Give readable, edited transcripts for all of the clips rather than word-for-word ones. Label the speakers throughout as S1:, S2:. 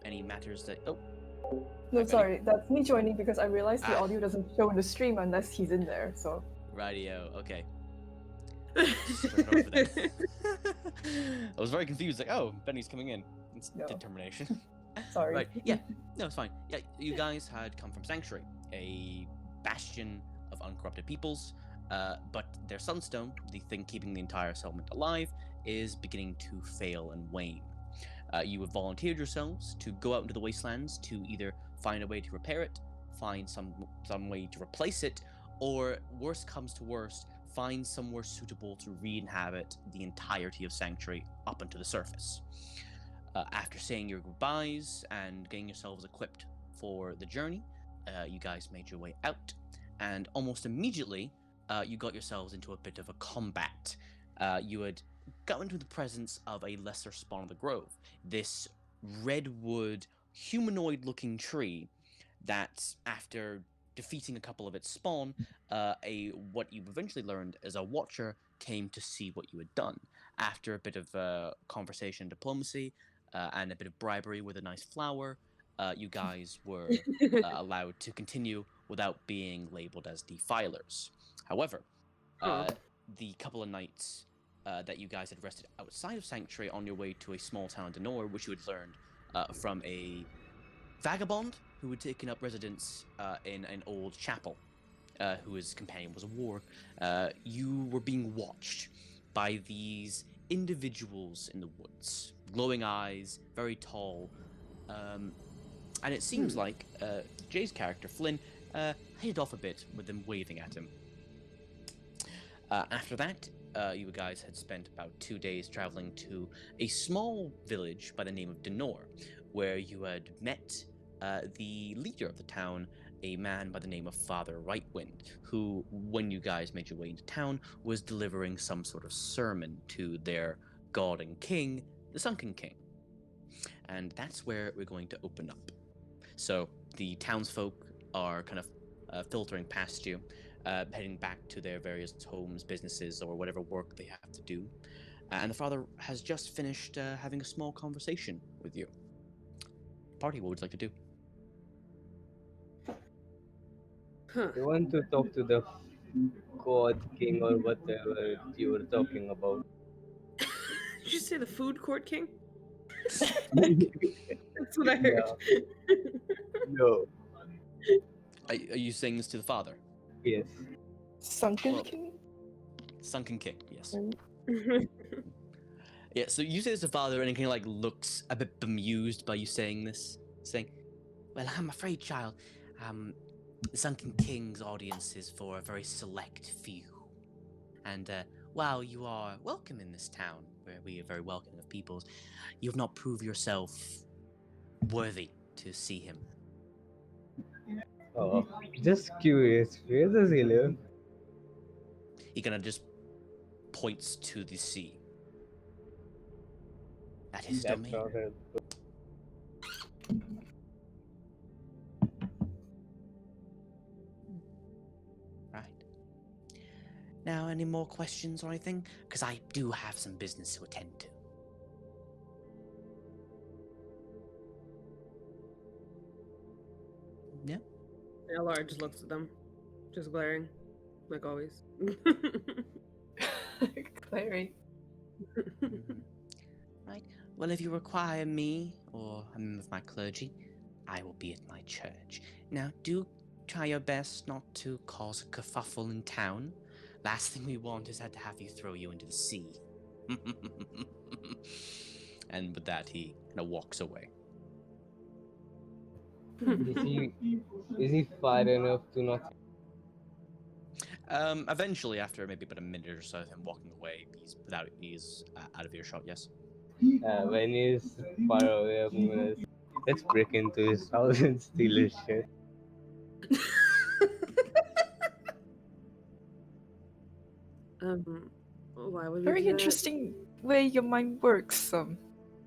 S1: Any matters that... Oh,
S2: No,
S1: hi, Benny.
S2: sorry, that's me joining because I realized the
S1: Ah.
S2: audio doesn't show in the stream unless he's in there, so...
S1: Radio, okay. Just switch over then. I was very confused, like, oh, Benny's coming in. It's
S2: No.
S1: determination.
S2: Sorry.
S1: Right, yeah, no, it's fine. Yeah, you guys had come from Sanctuary, a bastion of uncorrupted peoples, but their sunstone, the thing keeping the entire settlement alive, is beginning to fail and wane. You have volunteered yourselves to go out into the wastelands to either find a way to repair it, find some way to replace it, or worst comes to worst, find somewhere suitable to re-inhabit the entirety of Sanctuary up onto the surface. After saying your goodbyes and getting yourselves equipped for the journey, you guys made your way out, and almost immediately, you got yourselves into a bit of a combat. You had got into the presence of a lesser spawn of the grove, this redwood, humanoid-looking tree that, after defeating a couple of its spawn, what you eventually learned as a watcher came to see what you had done. After a bit of conversation and diplomacy, and a bit of bribery with a nice flower, you guys were allowed to continue without being labeled as defilers. However, the couple of nights that you guys had rested outside of Sanctuary on your way to a small town in Denor, which you had learned from a vagabond who had taken up residence in an old chapel, whose companion was a war, you were being watched by these individuals in the woods, glowing eyes, very tall, and it seems like Jay's character, Flynn, headed off a bit with them waving at him. After that, you guys had spent about 2 days traveling to a small village by the name of Denor, where you had met the leader of the town, a man by the name of Father Rightwind, who, when you guys made your way into town, was delivering some sort of sermon to their god and king, the Sunken King. And that's where we're going to open up. So the townsfolk are kind of filtering past you, heading back to their various homes, businesses, or whatever work they have to do. And the father has just finished having a small conversation with you. Party, what would you like to do?
S3: I want to talk to the god king or whatever you were talking about.
S4: Did you say the food court king?
S3: Yeah.
S4: That's what I heard.
S3: No.
S1: Are you saying this to the father?
S3: Yes.
S2: Sunken
S1: Well-
S2: King?
S1: Sunken King, yes. Yeah, so you say this to father, and he kind of like looks a bit bemused by you saying this, saying, "Well, I'm afraid, child, the Sunken King's audience is for a very select few. And while you are welcome in this town, where we are very welcoming of peoples, you have not proved yourself worthy to see him."
S3: Oh, just curious. Where does he live?
S1: He kind of just points to the sea. At his
S3: That's
S1: domain.
S3: not helpful.
S1: Right. Now, any more questions or anything? Because I do have some business to attend to. Yeah?
S4: Elar just looks at them, just glaring, like always.
S2: Clary.
S1: Right. Well, if you require me or a member of my clergy, I will be at my church. Now, do try your best not to cause a kerfuffle in town. Last thing we want is to have you throw you into the sea. And with that, he kind of walks away.
S3: Is he far enough to not?
S1: Eventually, after maybe about a minute or so of him walking away, he's out of earshot. Yes.
S3: When he's far away, I'm gonna say, let's break into his house and steal his shit.
S4: Why would we
S2: Very
S4: do that?
S2: interesting way your mind works,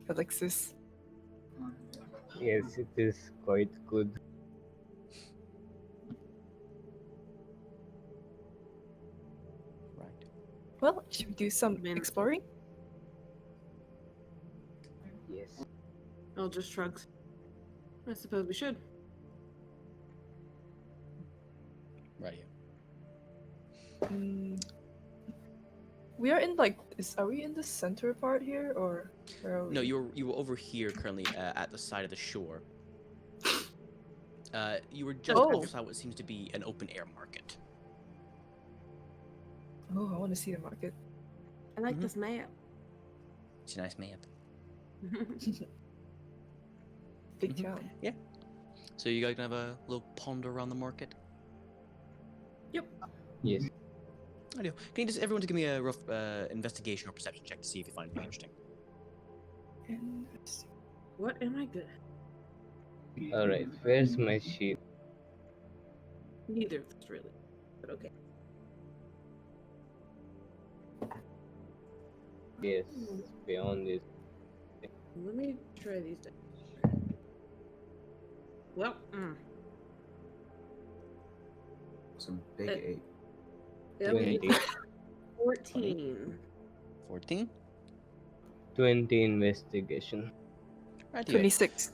S2: Alexis.
S3: Yes, it is quite good.
S1: Right.
S2: Well, should we do some
S4: Man.
S2: exploring?
S3: Yes.
S4: Oh, El just shrugs. I suppose we should.
S1: Right.
S2: Mm, we are in like, are we in the center part here or where are we?
S1: No, you were over here currently at the side of the shore. You were just
S2: Oh.
S1: outside what seems to be an open air market.
S2: Oh, I want to see the market.
S4: I like
S1: Mhm.
S4: this map.
S1: It's a nice map.
S2: Big
S1: Mhm.
S2: town.
S1: Yeah. So you guys can have a little ponder around the market.
S3: Yes.
S1: I do. Can you just everyone to give me a rough investigation or perception check to see if you find anything interesting?
S2: Interesting.
S4: What am I good at?
S3: Alright, where's my sheet?
S4: Neither of us really. But okay.
S3: Yes, beyond this.
S4: Let me try these dice. Well,
S5: Some big
S4: Uh,
S5: eight.
S4: that
S1: Okay.
S4: means 14.
S1: 14?
S3: 20 investigation.
S1: Right.
S2: 26.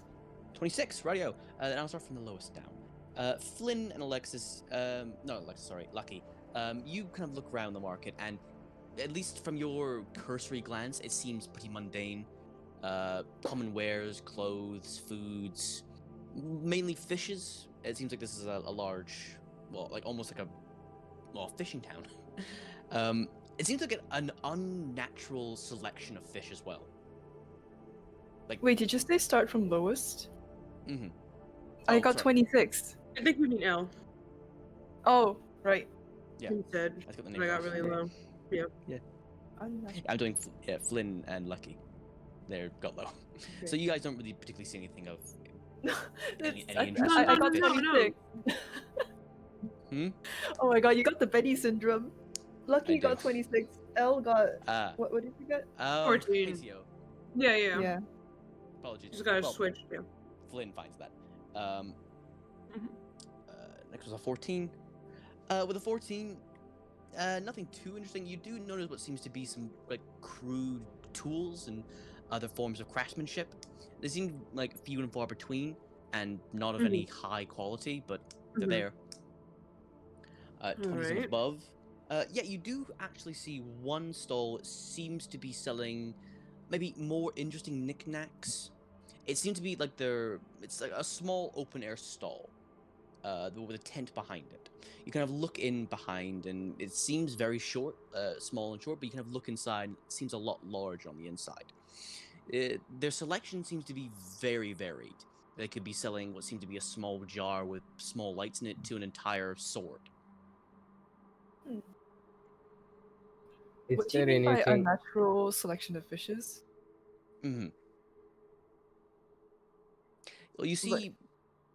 S1: 26, radio. Then I'll start from the lowest down. Flynn and Alexis, no, Alexis, sorry, Lucky. You kind of look around the market, and at least from your cursory glance, it seems pretty mundane. Common wares, clothes, foods, mainly fishes. It seems like this is a large, well, like almost like a fishing town. It seems like an unnatural selection of fish as well. Like,
S2: Wait, did you say start from lowest?
S1: mm-hmm.
S2: I
S1: Oh,
S2: got
S1: sorry.
S2: 26.
S4: I think we mean L.
S2: Oh, right.
S1: Yeah.
S4: Instead.
S1: That's got the
S4: I
S1: name.
S4: got really low.
S2: Unnatural.
S1: I'm doing Flynn and Lucky. They're got low. So you guys don't really particularly see anything of any
S2: I,
S1: interest
S2: I,
S1: in
S2: I got
S1: fish.
S2: 26.
S1: Hmm?
S2: Oh my god, you got the Betty syndrome. Lucky
S1: I
S2: got
S1: do.
S2: 26. L got.
S1: Ah.
S2: What did you get?
S4: 14.
S1: Casio.
S4: Yeah.
S1: Apologies.
S4: Just gotta
S1: Well,
S4: switch. Yeah.
S1: Flynn finds that.
S4: Mhm.
S1: Next was a 14. With a 14, nothing too interesting. You do notice what seems to be some like crude tools and other forms of craftsmanship. They seem like few and far between, and not of any high quality, but they're there. 26
S4: Alright.
S1: above. Yeah, you do actually see one stall seems to be selling maybe more interesting knickknacks. It seems to be like it's like a small open air stall, with a tent behind it. You kind of look in behind, and it seems very short, small and short. But you kind of look inside, and it seems a lot larger on the inside. Their selection seems to be very varied. They could be selling what seems to be a small jar with small lights in it to an entire sword.
S3: Is
S2: What do you
S3: there
S2: mean by a
S3: anything?
S2: natural selection of fishes?
S1: Mm-hmm. Well, you see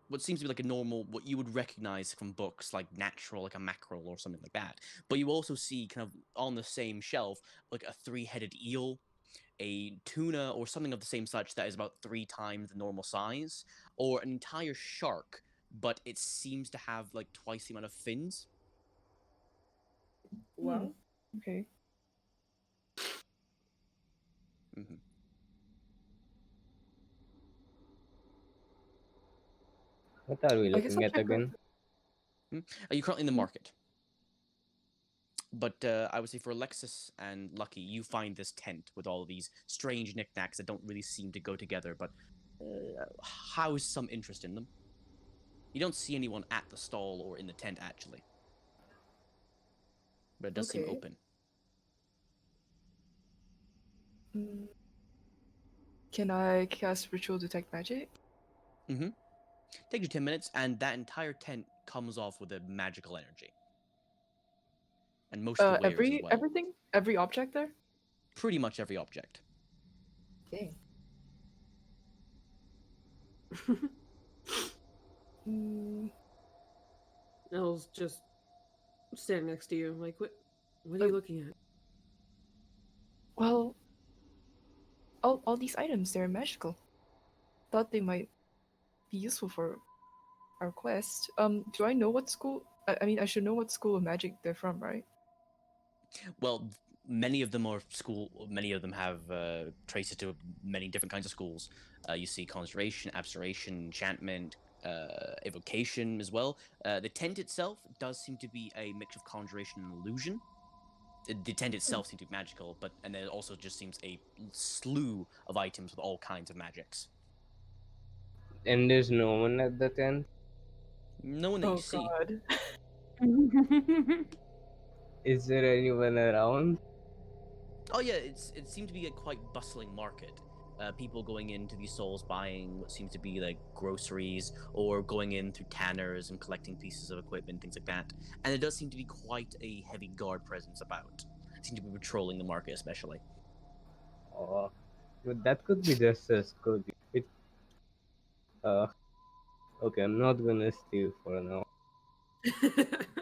S1: what seems to be like a normal, what you would recognize from books, like natural, like a mackerel or something like that. But you also see kind of on the same shelf, like a three-headed eel, a tuna, or something of the same such that is about 3 times the normal size, or an entire shark, but it seems to have like twice the amount of fins.
S4: Well,
S2: Okay.
S1: Mm-hmm.
S3: What are we
S2: I guess
S3: looking
S2: I'll
S3: at
S2: check
S3: again?
S1: Are you currently in the
S2: Hmm.
S1: market? But I would say for Alexis and Lucky, you find this tent with all these strange knickknacks that don't really seem to go together, but house some interest in them. You don't see anyone at the stall or in the tent, actually. But it does seem
S2: Okay.
S1: open.
S2: Mm. Can I cast Ritual Detect Magic?
S1: Mm-hmm. Takes you 10 minutes, and that entire tent comes off with a magical energy. And most of the wares as well.
S2: Everything? Every object there?
S1: Pretty much every object.
S2: Dang. Mm,
S4: Elle's just standing next to you. Like, what are you looking at?
S2: well, all these items, they're magical. Thought they might be useful for our quest. Do I know what school? I mean, I should know what school of magic they're from, right?
S1: Well, many of them are school. Many of them have traces to many different kinds of schools. You see conjuration, abjuration, enchantment, evocation as well. The tent itself does seem to be a mix of conjuration and illusion. The tent itself seems to be magical, and there also just seems a slew of items with all kinds of magics.
S3: And there's no one at the tent.
S1: No one that you
S2: Oh
S1: see.
S2: god.
S3: Is there anyone around?
S1: Oh yeah, it seemed to be a quite bustling market. People going into these stalls buying what seems to be like groceries, or going in through tanners and collecting pieces of equipment, things like that. And there does seem to be quite a heavy guard presence about. Seem to be patrolling the market, especially.
S3: Oh, but that could be just as good. It, uh, okay, I'm not gonna steal for now.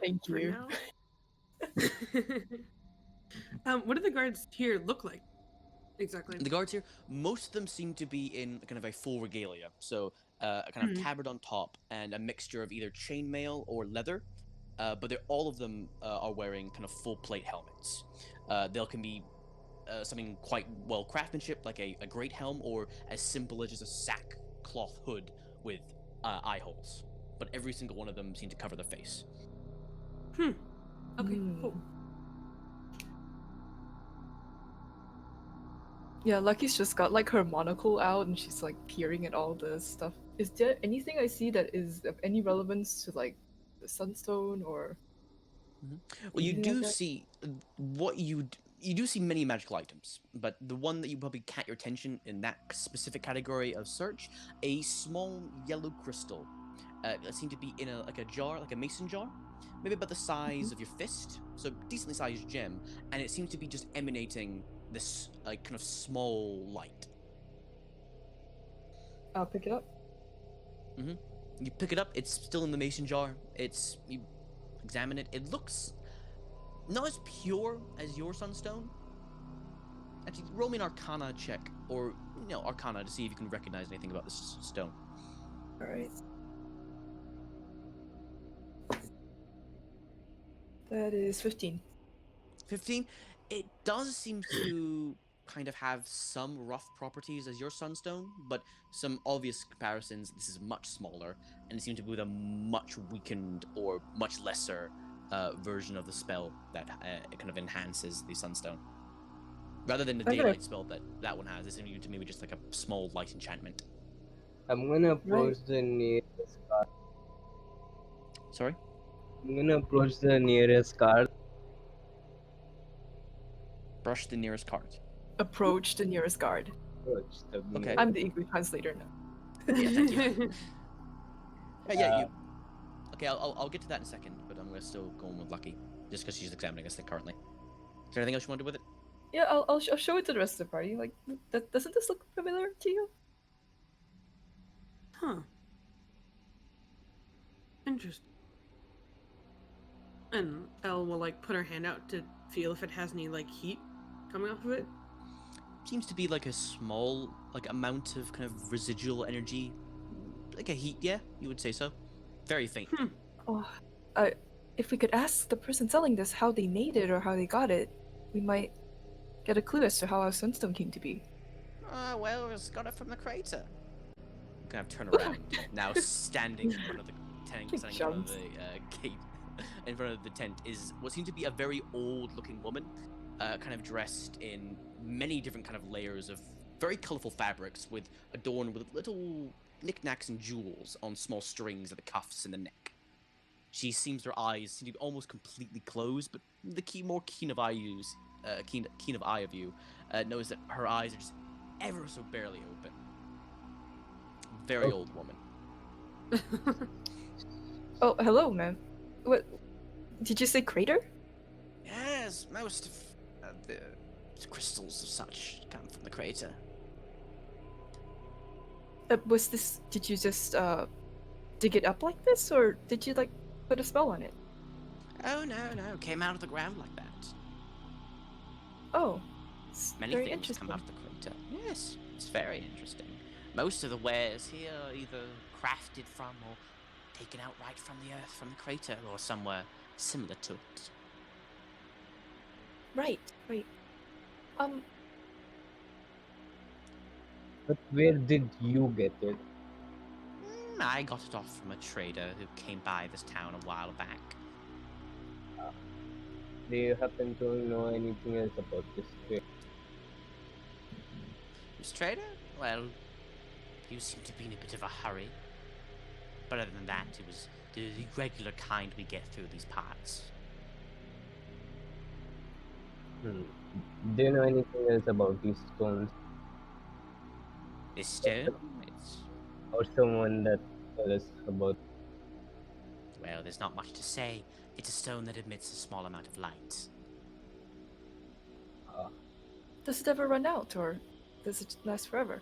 S2: Thank
S4: For
S2: you.
S4: now. What do the guards here look like? Exactly.
S1: The guards here, most of them seem to be in kind of a full regalia. So a kind of tabard on top and a mixture of either chainmail or leather. But all of them are wearing kind of full plate helmets. They can be something quite well craftsmanship, like a great helm, or as simple as just a sackcloth hood with eye holes. But every single one of them seem to cover their face.
S4: Okay, cool.
S2: Yeah, Lucky's just got like her monocle out and she's like peering at all the stuff. Is there anything I see that is of any relevance to like the sunstone or
S1: Well, you
S2: anything
S1: do
S2: like that?
S1: see you do see many magical items, but the one that you probably caught your attention in that specific category of search, a small yellow crystal that seemed to be in a jar, like a mason jar, maybe about the size of your fist, so decently sized gem, and it seems to be just emanating this like kind of small light.
S2: I'll pick it up.
S1: You pick it up, it's still in the mason jar. You examine it. It looks not as pure as your sunstone. Actually, roll me an Arcana check, or Arcana to see if you can recognize anything about this stone.
S2: Alright. That is 15.
S1: 15. It does seem to kind of have some rough properties as your sunstone, but some obvious comparisons. This is much smaller, and it seems to be with a much weakened or much lesser version of the spell that it kind of enhances the sunstone. Rather than the
S2: Okay.
S1: daylight spell that one has, it seems to maybe just like a small light enchantment.
S3: I'm gonna approach the nearest car.
S1: Sorry?
S3: I'm gonna approach the nearest car.
S1: Brush the nearest cart.
S2: Approach the nearest guard.
S3: Approach the
S1: Okay.
S2: I'm the English translator now.
S1: Yeah, thank you. Yeah,
S3: Uh,
S1: you. Okay, I'll get to that in a second, but I'm gonna still go on with Lucky, just because she's examining this thing currently. Is there anything else you want to do with it?
S2: Yeah, I'll show it to the rest of the party. Like, doesn't this look familiar to you?
S4: Huh. Interesting. And Elle will like put her hand out to feel if it has any like heat coming off of it.
S1: Seems to be like a small amount of kind of residual energy, like a heat. Yeah, you would say so. Very faint.
S2: Oh, if we could ask the person selling this how they made it or how they got it, we might get a clue as to how our sunstone came to be.
S1: Well, it's got it from the crater. I'm gonna have to turn around now. Standing in front of the tent,
S2: He
S1: standing in front of
S2: jumps.
S1: the gate, in front of the tent is what seems to be a very old-looking woman, kind of dressed in many different kind of layers of very colorful fabrics, adorned with little knickknacks and jewels on small strings at the cuffs and the neck. Her eyes seem to be almost completely closed, but the keen of eye of you knows that her eyes are just ever so barely open. Very old woman.
S2: Oh, hello, ma'am. What? Did you say crater?
S1: Yes, most of the crystals of such come from the crater.
S2: Was this? Did you just dig it up like this, or did you like put a spell on it?
S1: Oh no, came out of the ground like that.
S2: Oh, it's
S1: Many
S2: very
S1: things
S2: interesting.
S1: come out of the crater. Yes, it's very interesting. Most of the wares here are either crafted from or taken outright from the earth, from the crater, or somewhere similar to it.
S2: Right, right.
S3: But where did you get it?
S1: I got it off from a trader who came by this town a while back.
S3: Do you happen to know anything else about this trade?
S1: This trader? Well, you seem to be in a bit of a hurry. But other than that, it was the regular kind we get through these parts.
S3: Do you know anything else about these stones?
S1: This stone, it's...
S3: Or someone that tell us about?
S1: well, there's not much to say. It's a stone that emits a small amount of light.
S2: Does it ever run out, or does it last forever?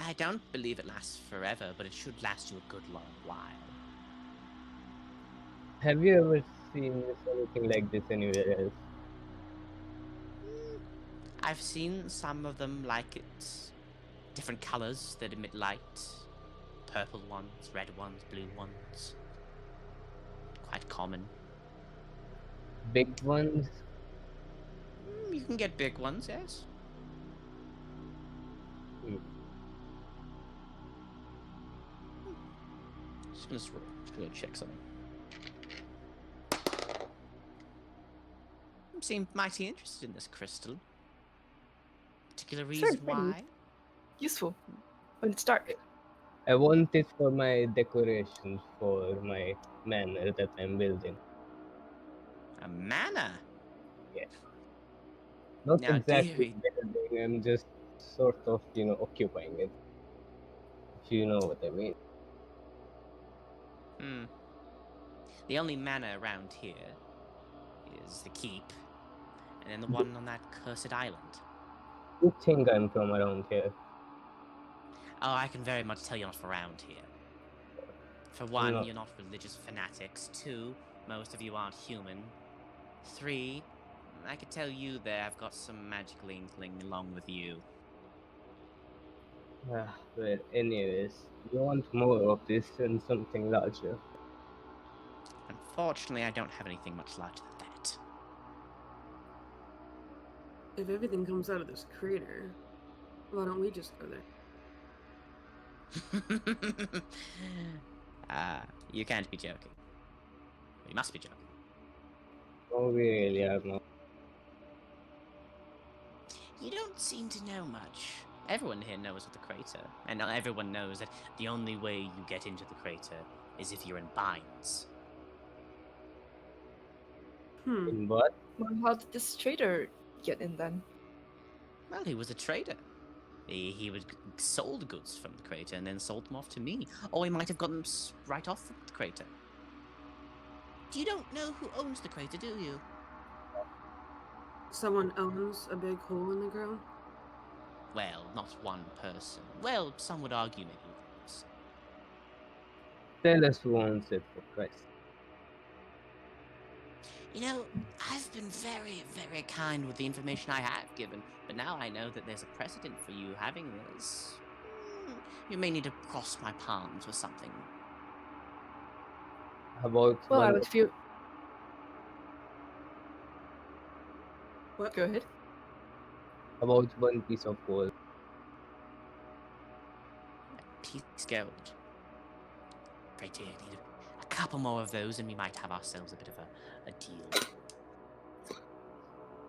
S1: I don't believe it lasts forever, but it should last you a good long while.
S3: Have you ever seen anything like this anywhere else?
S1: I've seen some of them like it. Different colors that emit light. Purple ones, red ones, blue ones. Quite common.
S3: Big ones?
S1: You can get big ones, yes.
S3: Hmm.
S1: Just gonna check something. You seem mighty interested in this crystal. Particular
S2: It's very
S1: reason
S2: pretty.
S1: why?
S2: Useful. When it's dark.
S3: I want it for my decorations for my manor that I'm building.
S1: A manor.
S3: Yes. Not
S1: Now,
S3: exactly
S1: dearie.
S3: building, I'm just sort of, occupying it. If you know what I mean.
S1: The only manor around here is the keep, and then the one on that cursed island.
S3: You think I'm from around here?
S1: Oh, I can very much tell you're not from around here. For one,
S3: No.
S1: you're not religious fanatics. Two, most of you aren't human. Three, I could tell you there I've got some magical inkling along with you.
S3: Well, anyways, you want more of this and something larger.
S1: Unfortunately, I don't have anything much larger than that.
S4: If everything comes out of this crater, why don't we just go there?
S1: You can't be joking. You must be joking.
S3: Oh, we really are not.
S1: You don't seem to know much. Everyone here knows of the crater, and not everyone knows that the only way you get into the crater is if you're in binds.
S3: In what?
S2: Well, how did this trader get in then?
S1: Well, he was a trader. He would sold goods from the crater and then sold them off to me. Or he might have gotten them right off from the crater. You don't know who owns the crater, do you?
S4: Someone owns a big hole in the ground?
S1: Well, not one person. Well, some would argue maybe once.
S3: Tell us who owns it, for Christ.
S1: You know, I've been very, very kind with the information I have given, but now I know that there's a precedent for you having this. You may need to cross my palms or something.
S3: About
S2: Well, I
S3: one,
S2: would feel.
S4: What?
S2: Go ahead.
S3: about one piece of gold.
S1: Piece gold. Right here, I need a couple more of those and we might have ourselves a bit of a deal.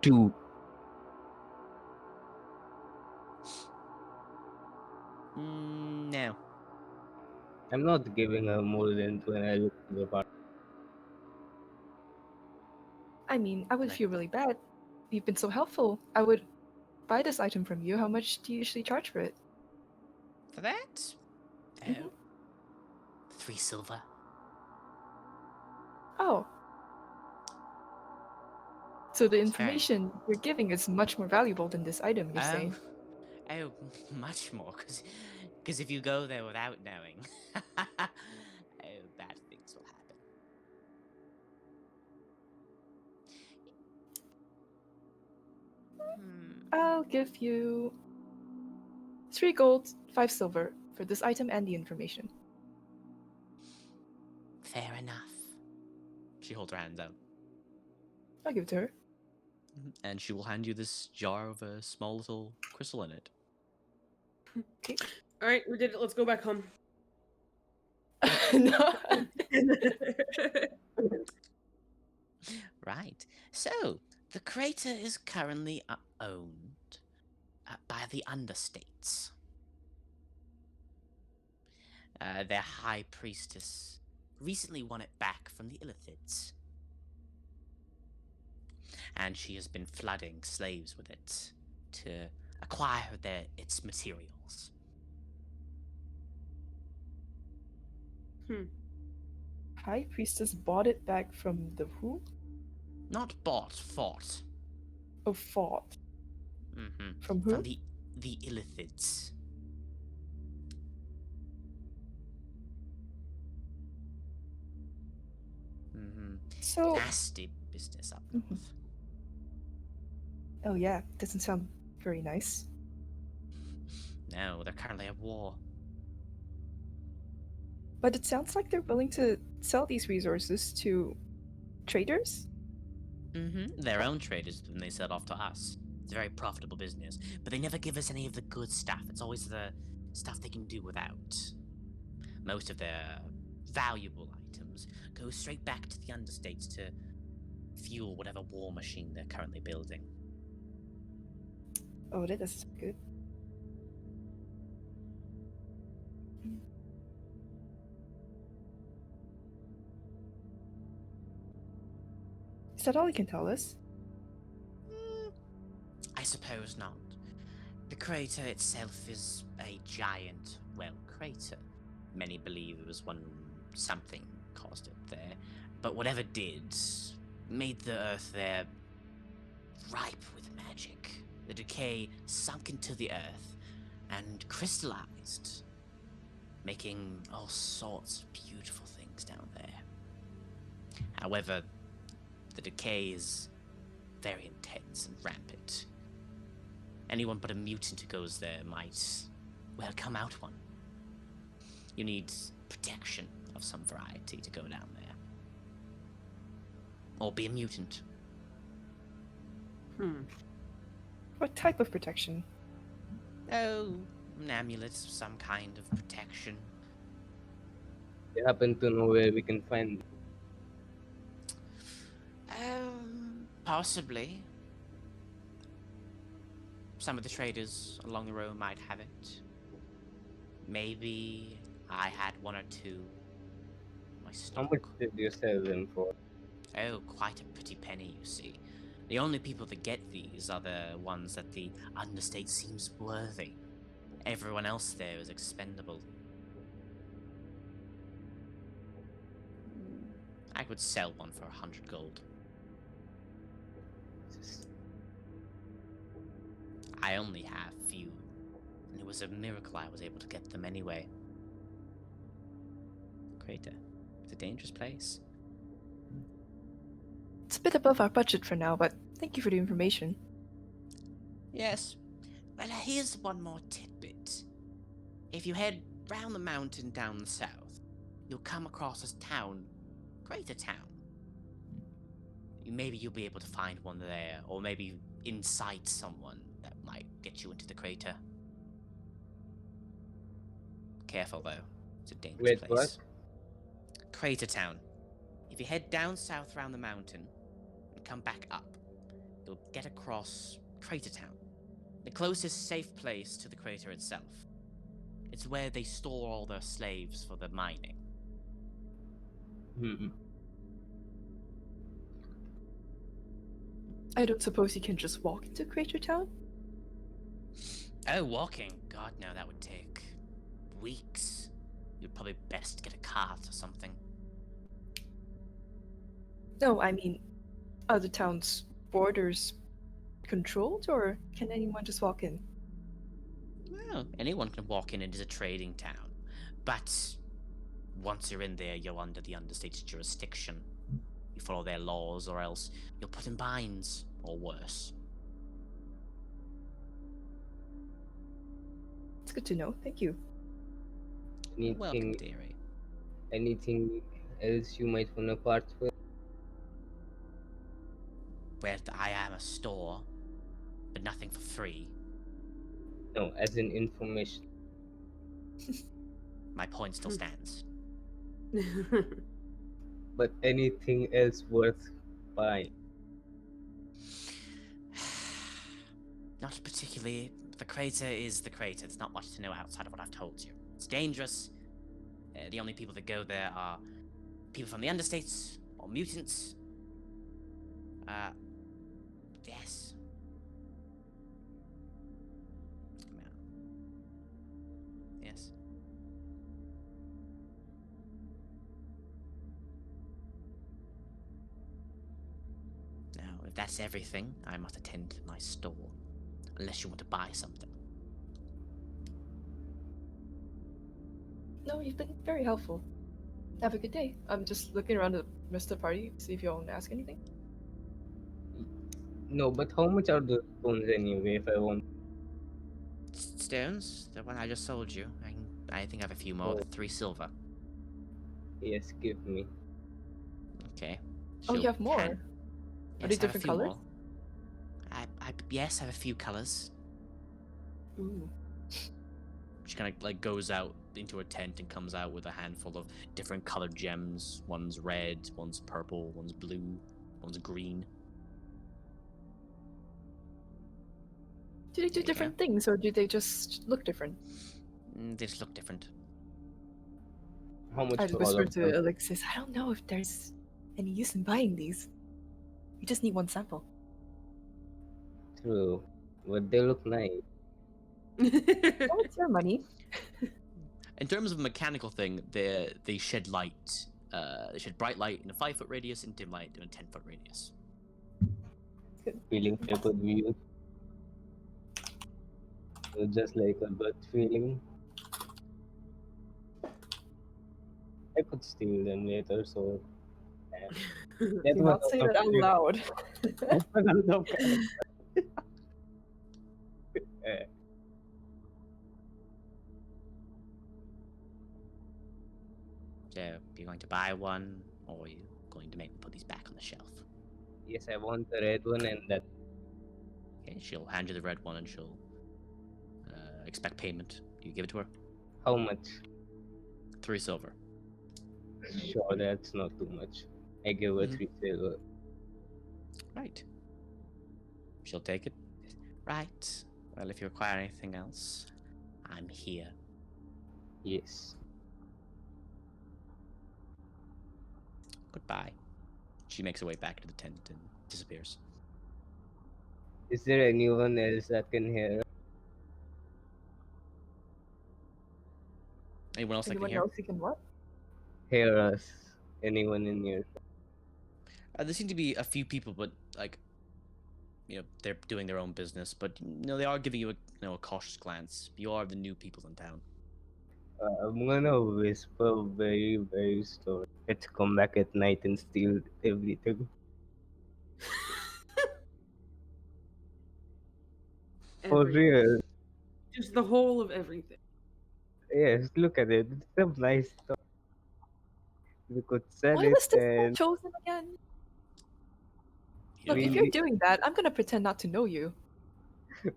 S3: 2.
S1: No.
S3: I'm not giving her more than 2 and I look to the part.
S2: I mean, I would
S1: Like-
S2: feel really bad. You've been so helpful. I would buy this item from you. How much do you usually charge for it?
S1: For that? Oh.
S2: Mhm.
S1: 3 silver.
S2: Oh. So the
S1: It's very-
S2: information you're giving is much more valuable than this item, you're saying?
S1: Oh, much more, because if you go there without knowing, oh, bad things will happen.
S2: I'll give you 3 gold, 5 silver for this item and the information.
S1: Fair enough. She holds her hands out.
S2: I'll give it to her.
S1: And she will hand you this jar of a small little crystal in it.
S2: Okay.
S4: All right, we did it. Let's go back home.
S2: No.
S1: Right. So, the crater is currently owned by the understates. Their high priestess recently won it back from the Illithids. And she has been flooding slaves with it to acquire its materials.
S2: High Priestess bought it back from the who?
S1: Not bought, fought.
S2: Oh, fought.
S1: Mm-hmm.
S2: From who?
S1: From the Illithids. Mm-hmm.
S2: So,
S1: Nasty business up north.
S2: Mhm. Oh yeah, doesn't sound very nice.
S1: No, they're currently at war.
S2: But it sounds like they're willing to sell these resources to traders?
S1: Mm-hmm. Their own traders when they sell off to us. It's a very profitable business. But they never give us any of the good stuff. It's always the stuff they can do without. Most of their valuable items go straight back to the understates to fuel whatever war machine they're currently building.
S2: Oh, that is good. Is that all you can tell us?
S1: I suppose not. The crater itself is a giant, crater. Many believe it was when something caused it there, but whatever did made the earth there ripe with magic. The decay sunk into the earth and crystallized, making all sorts of beautiful things down there. However, the decay is very intense and rampant. Anyone but a mutant who goes there might, come out one. You need protection of some variety to go down there. Or be a mutant.
S2: What type of protection?
S1: Oh, an amulet of some kind of protection.
S3: You happen to know where we can find
S1: Possibly. Some of the traders along the road might have it. Maybe I had one or two. My
S3: How
S1: stock.
S3: much did you sell them for?
S1: Oh, quite a pretty penny, you see. The only people that get these are the ones that the understate seems worthy. Everyone else there is expendable. I could sell one for 100 gold. I only have few, and it was a miracle I was able to get them anyway. Crater. It's a dangerous place.
S2: It's a bit above our budget for now, but thank you for the information.
S1: Yes. Well, here's one more tidbit. If you head round the mountain down the south, you'll come across this town, Crater Town. Maybe you'll be able to find one there, or maybe incite someone that might get you into the crater. Careful though, it's a dangerous
S3: Wait,
S1: place. Crater Town. If you head down south round the mountain and come back up, you'll get across Crater Town, the closest safe place to the crater itself. It's where they store all their slaves for the mining.
S2: I don't suppose you can just walk into Crater Town?
S1: Oh, walking? God, no, that would take weeks. You'd probably best get a cart or something.
S2: No, I mean, are the town's borders controlled, or can anyone just walk in?
S1: Well, anyone can walk in. It is a trading town. But once you're in there, you're under the understate's jurisdiction. You follow their laws, or else you're put in binds, or worse.
S2: It's good to know. Thank you.
S1: Welcome, dearie.
S3: Anything else you might want to part with?
S1: where I am a store, but nothing for free.
S3: No, as in information.
S1: My point still stands.
S3: But anything else worth buying?
S1: Not particularly. The crater is the crater. There's not much to know outside of what I've told you. It's dangerous. The only people that go there are people from the understates or mutants. Yes. Yes. Now, if that's everything, I must attend to my store. Unless you want to buy something.
S2: No, you've been very helpful. Have a good day. I'm just looking around the rest of the party, see if you all want to ask anything.
S3: No, but how much are those stones anyway? If I want,
S1: Stones? The one I just sold you. I think I have a few more.
S3: Oh.
S1: 3 silver.
S3: yes, give me.
S1: Okay.
S2: Oh, you
S1: She'll
S2: have more.
S1: hand-
S2: Are
S1: Yes,
S2: they
S1: I have a
S2: different
S1: few
S2: colors?
S1: more. Yes, I have a few colors.
S2: Ooh.
S1: She kind of like goes out into a tent and comes out with a handful of different colored gems. One's red, one's purple, one's blue, one's green.
S2: Do they do
S1: There you go.
S2: different things, or do they just look different?
S1: They just look different.
S3: How much
S2: I
S3: for all
S2: whispered
S3: of
S2: to
S3: them?
S2: Alexis, I don't know if there's any use in buying these. You just need one sample.
S3: True, but they look nice.
S2: Oh, it's your money.
S1: In terms of a mechanical thing, they shed light. They shed bright light in a 5-foot radius and dim light in a 10-foot radius.
S3: Feeling paper view. So just like a gut feeling. I could steal them later, so that
S2: Do
S3: was
S2: not say
S3: out of
S2: that out loud.
S3: that was out of character. Eh,
S1: So, you're going to buy one, or are you going to make me put these back on the shelf?
S3: yes, I want the red one and that.
S1: Okay, she'll hand you the red one and she'll expect payment. Do you give it to her?
S3: How much?
S1: 3 silver.
S3: Sure, that's not too much. I give her
S1: Mhm.
S3: 3 silver.
S1: Right. She'll take it. Right. Well, if you require anything else, I'm here.
S3: Yes.
S1: Goodbye. She makes her way back to the tent and disappears.
S3: Is there anyone else that can hear?
S1: Anyone else that can
S2: Anyone
S1: hear?
S2: else you can what?
S3: Hear us? Anyone in here?
S1: There seem to be a few people, but like, they're doing their own business. But they are giving you a cautious glance. You are the new people in town.
S3: I'm gonna whisper very, very slow. Let's come back at night and steal everything. For
S4: Everything.
S3: real.
S4: Just the whole of everything.
S3: Yes, look at it. It's some nice stuff. We could sell
S2: Why
S3: it
S2: was this
S3: and
S2: chosen again?
S1: You
S2: Look,
S1: know,
S2: if
S3: we
S2: you're
S3: need,
S2: doing that, I'm gonna pretend not to know you.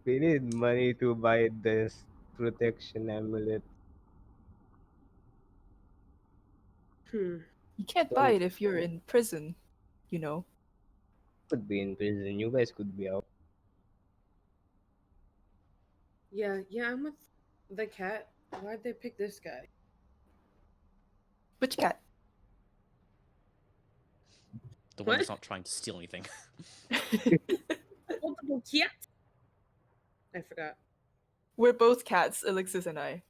S3: we need money to buy this protection amulet.
S4: Hmm.
S2: You can't buy it if you're in prison, you know.
S3: Could be in prison. You guys could be out.
S4: Yeah, I'm with the cat. Why'd they pick this guy?
S2: Which cat?
S1: the one
S4: What?
S1: that's not trying to steal anything.
S4: Multiple cat? I forgot.
S2: We're both cats, Alexis and I.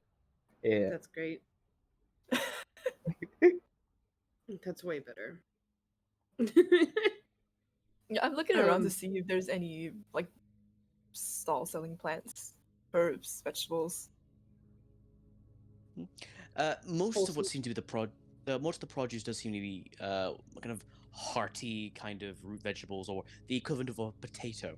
S3: Yeah.
S4: That's great. That's way better.
S2: Yeah, I'm looking around to
S4: Um,
S2: see if there's any like stall selling plants, herbs, vegetables.
S1: Most of what
S2: Wholesome.
S1: seems to be most of the produce does seem to be kind of hearty kind of root vegetables, or the equivalent of a potato.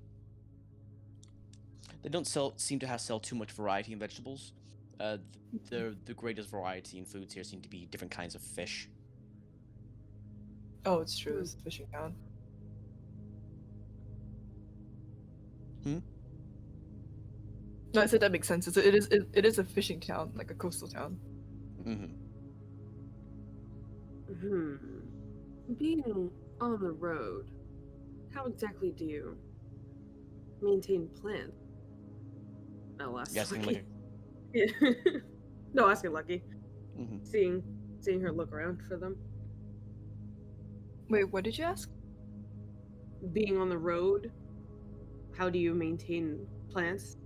S1: They don't seem to sell too much variety in vegetables. The greatest variety in foods here seem to be different kinds of fish.
S2: Oh, it's true.
S4: Hmm.
S2: It's a fishing town.
S1: Hmm?
S2: No, I said that makes sense. It is a fishing town, like a coastal town.
S1: Mm-hmm.
S4: Being on the road, how exactly do you maintain plants? I'll ask
S1: You asking like
S4: Lucky. Yeah. No, asking Lucky.
S1: Mm-hmm.
S4: Seeing her look around for them.
S2: Wait, what did you ask?
S4: Being on the road, how do you maintain plants?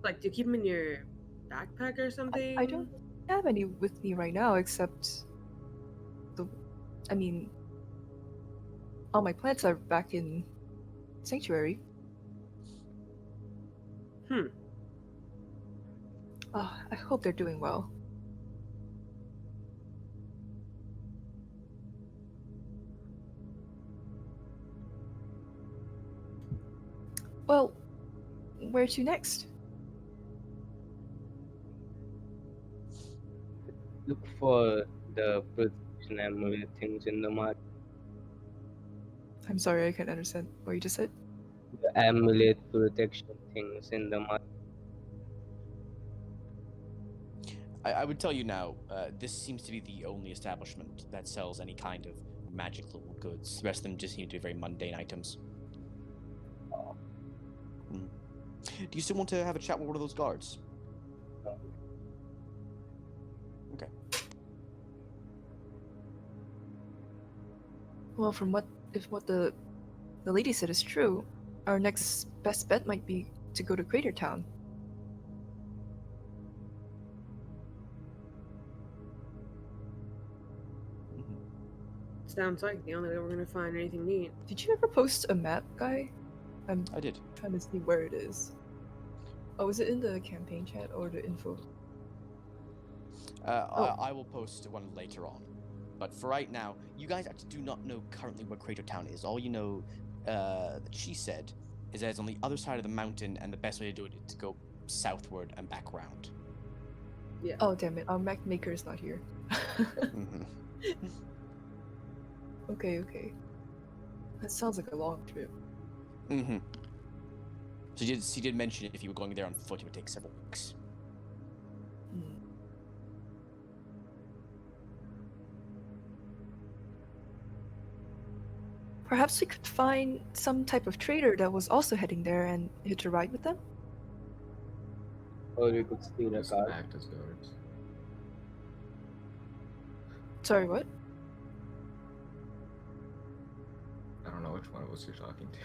S4: Like, do you keep them in your backpack or something?
S2: I don't have any with me right now except the. I mean, all my plants are back in sanctuary. I hope they're doing well. Well, where to next?
S3: Look for the protection amulet things in the market.
S2: I'm sorry, I can't understand what you just said.
S3: The amulet protection things in the market.
S1: I would tell you now, this seems to be the only establishment that sells any kind of magical goods. The rest of them just seem to be very mundane items. Mm. Do you still want to have a chat with one of those guards? Okay.
S2: Well, from what the lady said is true, our next best bet might be to go to Crater Town.
S1: Mm-hmm.
S4: Sounds like the only way we're gonna find anything neat.
S2: Did you ever post a map, guy? I'm
S1: I did.
S2: trying to see where it is. Oh, is it in the campaign chat or the info?
S1: I will post one later on. But for right now, you guys actually do not know currently where Crater Town is. All you know that she said is that it's on the other side of the mountain, and the best way to do it is to go southward and back round.
S4: Yeah.
S2: Oh, damn it. Our map maker is not here.
S1: Mm-hmm.
S2: Okay. That sounds like a long trip.
S1: Mm-hmm. So she did mention if you were going there on foot, it would take several weeks.
S2: Hmm. Perhaps we could find some type of trader that was also heading there and hitch a ride with them?
S3: Or we could steal a
S5: Just
S3: car.
S5: act as guards.
S2: Sorry, what?
S5: I don't know which one of us you're talking to.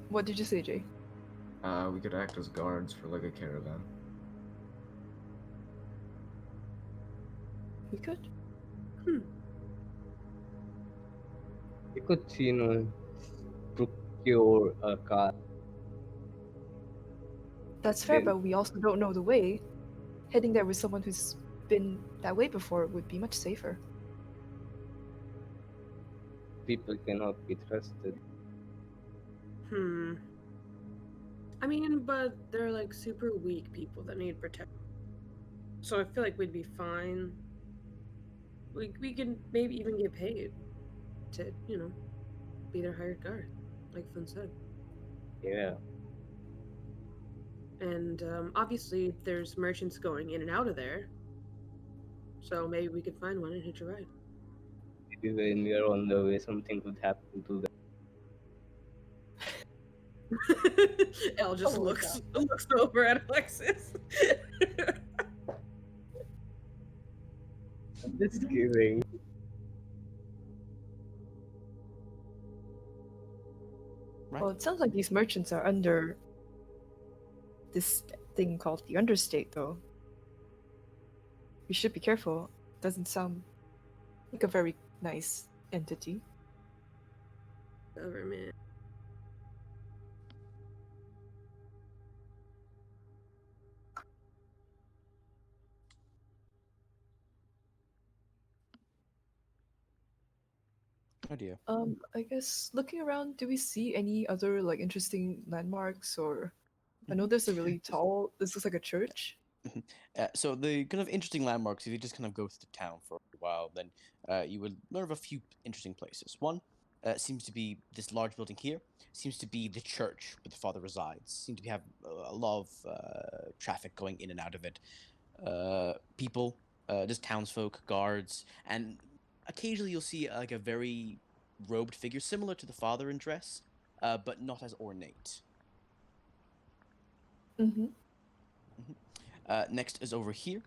S2: What did you say, Jay?
S5: We could act as guards for like a caravan.
S2: We could?
S3: We could, procure a car.
S2: That's fair,
S3: Then
S2: but we also don't know the way. Heading there with someone who's been that way before would be much safer.
S3: people cannot be trusted.
S4: I mean, but they're like super weak people that need protection. So I feel like we'd be fine. We can maybe even get paid to, be their hired guard, like Fun said.
S3: Yeah.
S4: And obviously, there's merchants going in and out of there. So maybe we could find one and hitch a ride.
S3: Maybe when we are on the way, something could happen to them.
S4: Elle just
S2: Oh my
S4: looks over at Alexis.
S3: I'm just kidding.
S1: Right.
S2: Well, it sounds like these merchants are under this thing called the understate, though. We should be careful. Doesn't sound like a very nice entity.
S4: Government.
S1: Oh dear.
S2: I guess looking around, do we see any other like interesting landmarks or I know there's a really tall this looks like a church.
S1: So the kind of interesting landmarks, if you just kind of go through the town for a while, then you would learn of a few interesting places. One, seems to be this large building here. Seems to be the church where the father resides. Seems to have a lot of traffic going in and out of it. People, just townsfolk, guards, and occasionally you'll see like a very robed figure similar to the father in dress, but not as ornate.
S2: Mm-hmm.
S1: Next is over here.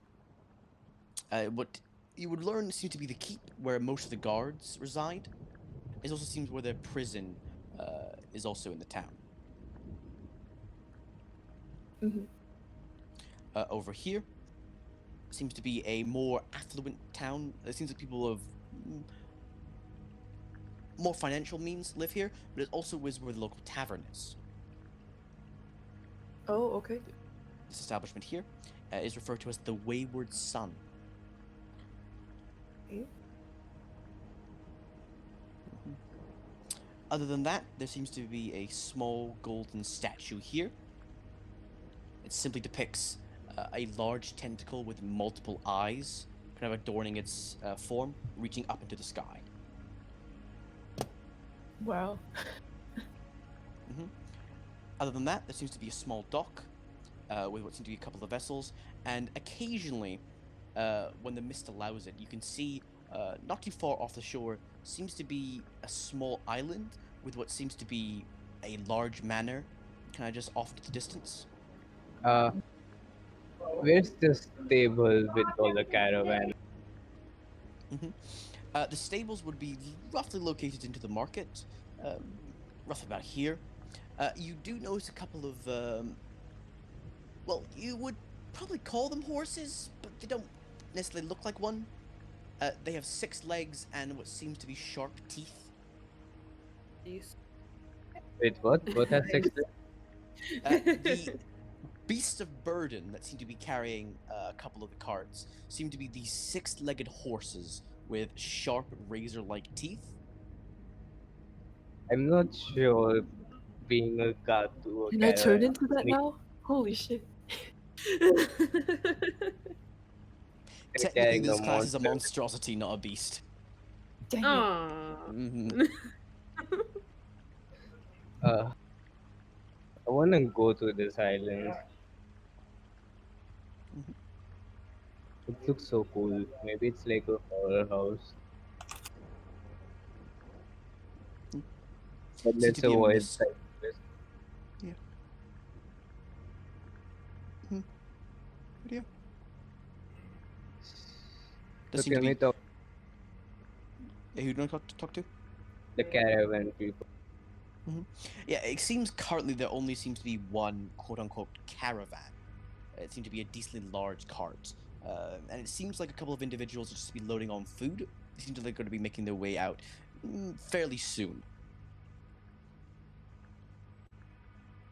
S1: What you would learn seems to be the keep where most of the guards reside. It also seems where the prison is also in the town.
S2: Mm-hmm.
S1: Over here seems to be a more affluent town. It seems like people of more financial means live here, but it also is where the local tavern is.
S2: Oh, okay.
S1: This establishment here is referred to as the Wayward Sun.
S2: Okay.
S1: Other than that, there seems to be a small golden statue here. It simply depicts a large tentacle with multiple eyes, kind of adorning its form, reaching up into the sky.
S2: Wow.
S1: Other than that, there seems to be a small dock with what seem to be a couple of vessels, and occasionally, when the mist allows it, you can see not too far off the shore seems to be a small island with what seems to be a large manor, kind of just off into the distance.
S3: Where's the stable with all the caravan?
S1: The stables would be roughly located into the market, roughly about here. You do notice a couple of, well, you would probably call them horses, but they don't necessarily look like one. They have 6 legs and what seems to be sharp teeth.
S4: Jeez.
S3: Wait, what? What has sex?
S1: The beasts of burden that seem to be carrying a couple of the carts seem to be these 6-legged horses with sharp razor-like teeth.
S3: I'm not sure being a cat to a
S2: Can I turn
S3: caravan.
S2: into that now? Holy shit.
S1: Technically,
S3: carrying
S1: this
S3: a
S1: class is a
S3: monster.
S1: monstrosity, not a beast.
S2: Dang it.
S4: Aww.
S1: Mhm.
S3: I wanna go to this island.
S1: Mhm.
S3: It looks so cool. Maybe it's like a horror house. But
S1: Seems
S3: let's
S1: to be a
S3: avoid
S1: mist.
S3: side quests.
S1: Yeah. Mhm. But yeah.
S3: So
S1: Does seem to
S3: can we
S1: be.
S3: talk
S1: Yeah, who do you want to talk to?
S3: the caravan people?
S1: Yeah, it seems currently there only seems to be one quote-unquote caravan. It seemed to be a decently large cart, and it seems like a couple of individuals are just to be loading on food. They seem to be going to be making their way out fairly soon.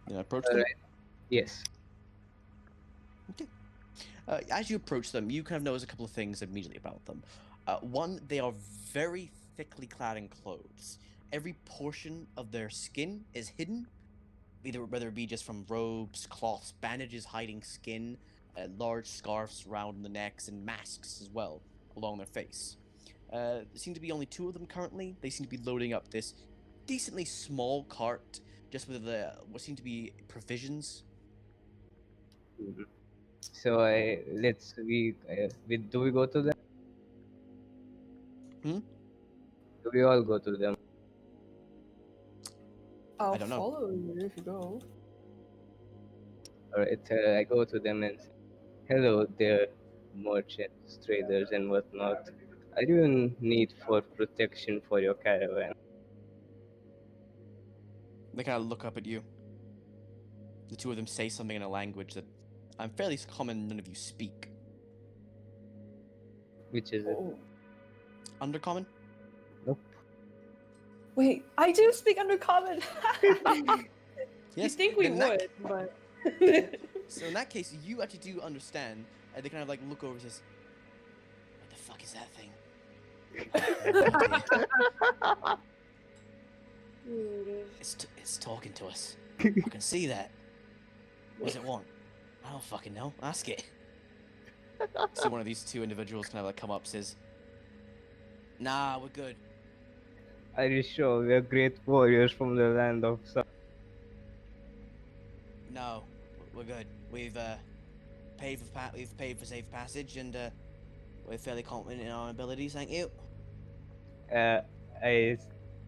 S1: You know, approach them.
S3: Alright. Yes.
S1: Okay. As you approach them, you kind of notice a couple of things immediately about them. One, they are very thickly clad in clothes. Every portion of their skin is hidden, either whether it be just from robes, cloths, bandages hiding skin, large scarves around the necks, and masks as well along their face. There seem to be only 2 of them currently. They seem to be loading up this decently small cart just with what seem to be provisions.
S3: Mhm. So do we go to them?
S1: Hmm?
S3: Do we all go to them?
S2: I'll
S1: I don't know.
S2: follow you if you go.
S3: Alright, I go to them and say, hello there, merchants, traders, and whatnot. Are you in need for protection for your caravan?
S1: They kind of look up at you. The 2 of them say something in a language that I'm fairly common none of you speak.
S3: Which is it?
S2: Oh.
S1: Undercommon?
S3: Nope.
S2: Wait, I do speak Undercommon!
S1: Yes.
S4: You'd think we
S1: then that-
S4: would, but
S1: So in that case, you actually do understand, and they kind of like look over and says, "What the fuck is that thing?" It's talking to us. I can see that. What does it want? I don't fucking know. Ask it. See one of these 2 individuals kind of like come up, says, "Nah, we're good."
S3: Are you sure we are great warriors from the land of sun?
S1: No, we're good. We've we've paid for safe passage, and we're fairly confident in our abilities. Thank you.
S3: Uh, I,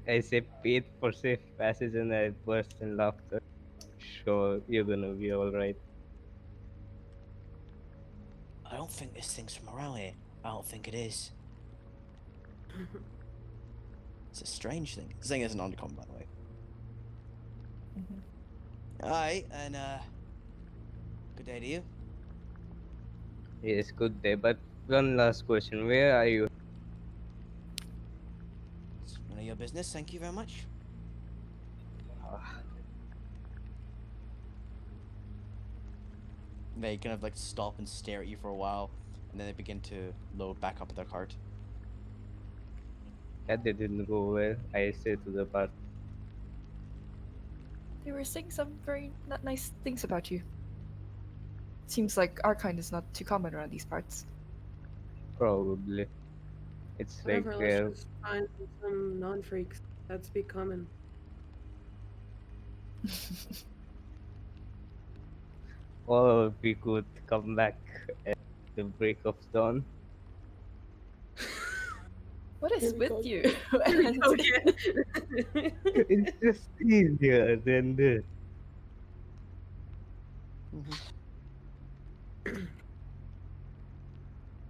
S3: I say paid for safe passage and I burst in laughter. Sure, you're gonna be alright.
S1: I don't think this thing's from around here. I don't think it is. It's a strange thing. This thing isn't undercommon, by the way.
S2: Mhm.
S1: Alright, and good day to you.
S3: Yes, good day. But one last question. Where are you?
S1: It's none of your business. Thank you very much.
S3: Ah,
S1: They kind of like stop and stare at you for a while, and then they begin to load back up their cart.
S3: that didn't go well. I say to the part.
S2: They were saying some very not nice things about you. Seems like our kind is not too common around these parts.
S3: Probably. It's like
S4: Whatever, let's just find some non-freaks that speak common.
S3: or we could come back at the break of dawn.
S2: What is
S4: Here we
S2: with
S4: go.
S2: you?
S4: Here we go
S2: And-
S4: again.
S3: It's just easier than this.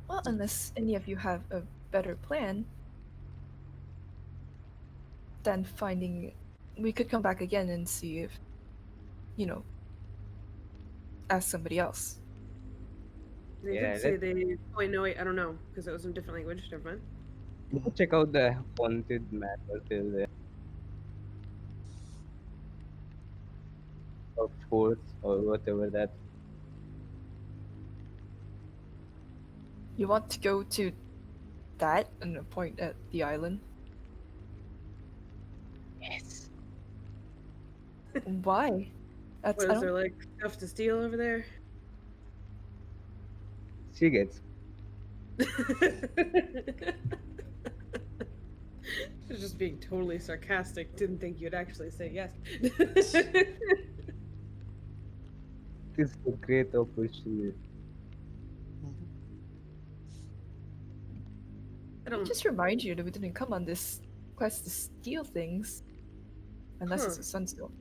S2: Well, unless any of you have a better plan than finding, we could come back again and see if, you know, ask somebody else.
S4: They
S3: Yeah,
S4: did say they. Oh, wait, no, wait, I don't know because it was in a different language. Never mind.
S3: let's check out the haunted matter till there. Of course, or whatever that.
S2: You want to go to that and point at the island?
S3: Yes.
S2: Why? That's
S4: What
S2: I
S4: is there
S2: don't.
S4: like stuff to steal over there?
S3: She gets.
S4: I was just being totally sarcastic. Didn't think you'd actually say yes.
S3: It's a great opportunity.
S4: I
S2: Let me
S4: don't.
S2: just remind you that we didn't come on this quest to steal things, unless it's
S4: Huh.
S2: a sunstone.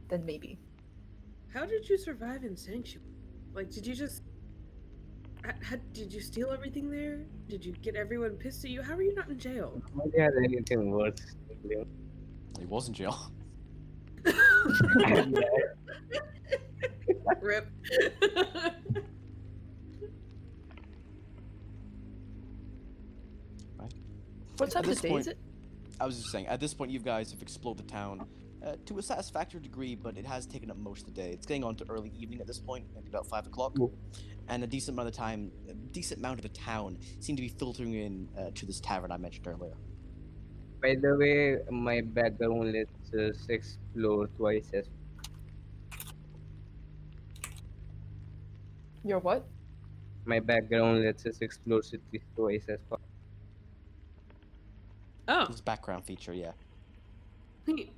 S2: Then maybe.
S4: How did you survive in Sanctuary? Like, did you just? Did you steal everything there? Did you get everyone pissed at you? How are you not in jail?
S3: Nobody has anything worth stealing.
S1: He was in jail.
S3: And,
S4: Rip.
S2: What
S1: At
S2: time of
S1: this
S2: day
S1: point,
S2: is it?
S1: I was just saying, at this point, you guys have explored the town to a satisfactory degree, but it has taken up most of the day. It's getting on to early evening at this point, maybe about 5 o'clock,
S3: Ooh.
S1: and a decent amount of time, a decent amount of the town seem to be filtering in to this tavern I mentioned earlier.
S3: by the way, my background lets us explore twice as
S2: Your what?
S3: my background lets us explore cities twice as far.
S4: Oh,
S1: This background feature, yeah.
S4: neat.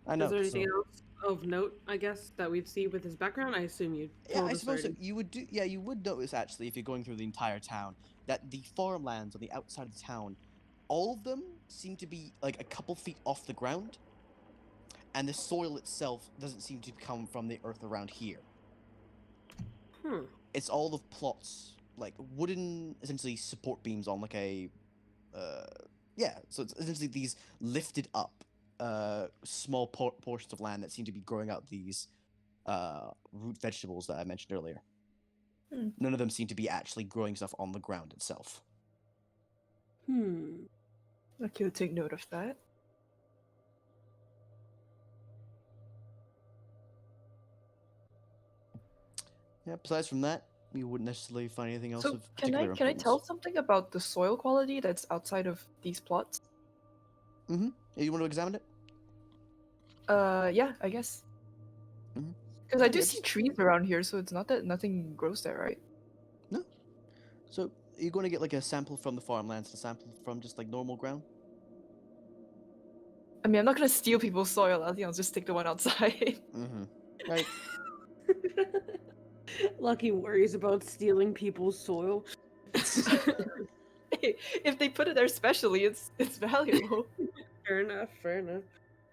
S1: I know.
S4: Is there anything
S1: so-
S4: else of note, I guess, that we'd see with his background? I assume you
S1: Yeah,
S4: told
S1: I
S4: us
S1: suppose so.
S4: already.
S1: You would do. Yeah, you would notice actually if you're going through the entire town that the farmlands on the outside of the town, all of them seem to be like a couple feet off the ground, and the soil itself doesn't seem to come from the earth around here.
S4: Hmm.
S1: It's all of plots, like wooden, essentially support beams on like a, uh, yeah. So it's essentially these lifted up, small portions of land that seem to be growing out these, root vegetables that I mentioned earlier.
S2: Hmm.
S1: None of them seem to be actually growing stuff on the ground itself.
S4: Hmm.
S2: Okay, we'll take note of that.
S1: Yeah. Besides from that, you wouldn't necessarily find anything else
S2: So
S1: of
S2: can
S1: particular
S2: I tell
S1: importance.
S2: something about the soil quality that's outside of these plots?
S1: Mm-hmm. You want to examine it?
S2: Yeah, I guess.
S1: Mhm.
S2: Because I
S1: Oh,
S2: do
S1: yeah,
S2: see
S1: just-
S2: trees around here, so it's not that nothing grows there, right?
S1: No. So Are you going to get like a sample from the farmlands, a sample from just like normal ground?
S2: I mean, I'm not gonna steal people's soil. I'll just take the one outside.
S1: Mm-hmm. Right.
S4: Lucky worries about stealing people's soil.
S2: Hey, if they put it there specially, it's valuable.
S4: Fair enough. Fair enough.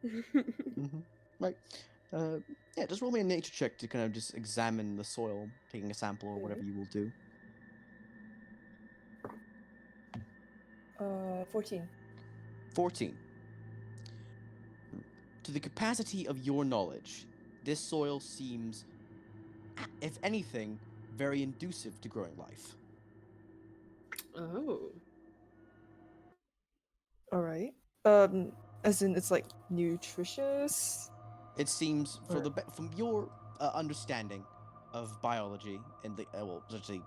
S1: Mm-hmm. Right. Yeah, just roll me a nature check to kind of just examine the soil, taking a sample or whatever you will do.
S2: 14.
S1: 14. To the capacity of your knowledge, this soil seems, if anything, very inducive to growing life.
S4: Oh.
S2: All right. As in it's like nutritious.
S1: It seems,
S2: Or-
S1: from your understanding of biology and the essentially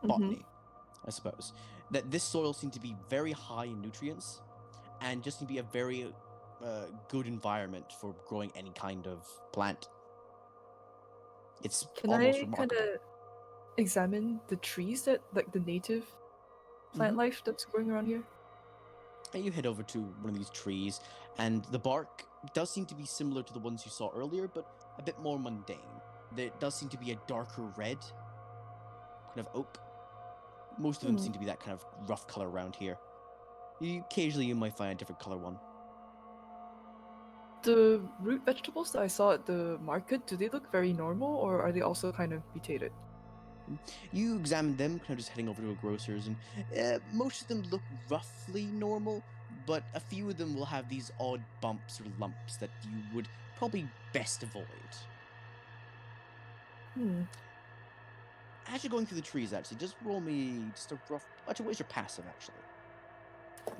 S1: botany, I suppose, that this soil seems to be very high in nutrients, and just to be a very good environment for growing any kind of plant. It's
S2: Can
S1: almost
S2: I kind
S1: remarkable.
S2: of examine the trees that like the native plant
S1: Mhm.
S2: life that's growing around here?
S1: And you head over to one of these trees, and the bark does seem to be similar to the ones you saw earlier, but a bit more mundane. There does seem to be a darker red, kind of oak. Most of them seem to be that kind of rough color around here. Occasionally you might find a different color one.
S2: The root vegetables that I saw at the market, do they look very normal, or are they also kind of mutated?
S1: You examine them, kind of just heading over to a grocer's, and most of them look roughly normal, but a few of them will have these odd bumps or lumps that you would probably best avoid. As you're going through the trees, actually, just roll me just a rough. Actually, what's your passive, actually?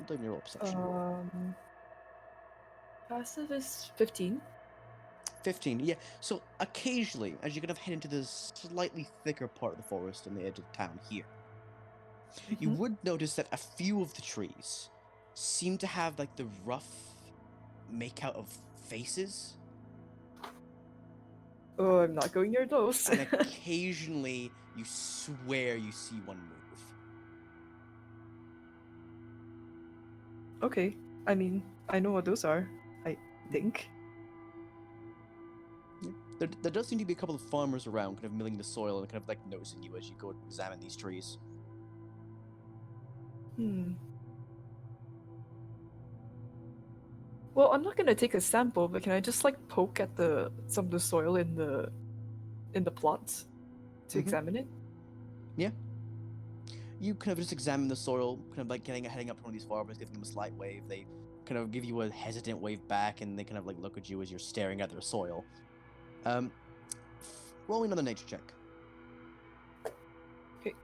S1: Don't even roll perception.
S2: Passive is 15.
S1: 15, yeah. So occasionally, as you kind of head into this slightly thicker part of the forest on the edge of the town here, you would notice that a few of the trees seem to have like the rough makeout of faces,
S2: Oh, I'm not going near those.
S1: and occasionally you swear you see one move.
S2: Okay, I mean, I know what those are, I think.
S1: Yeah. There does seem to be a couple of farmers around, kind of milling the soil and kind of like noticing you as you go examine these trees.
S2: Well, I'm not gonna take a sample, but can I just like poke at some of the soil in the plots to examine it?
S1: Yeah. You kind of just examine the soil, kind of like heading up to one of these farmers, giving them a slight wave. They kind of give you a hesitant wave back, and they kind of like look at you as you're staring at their soil. Roll me another nature check.
S2: Okay.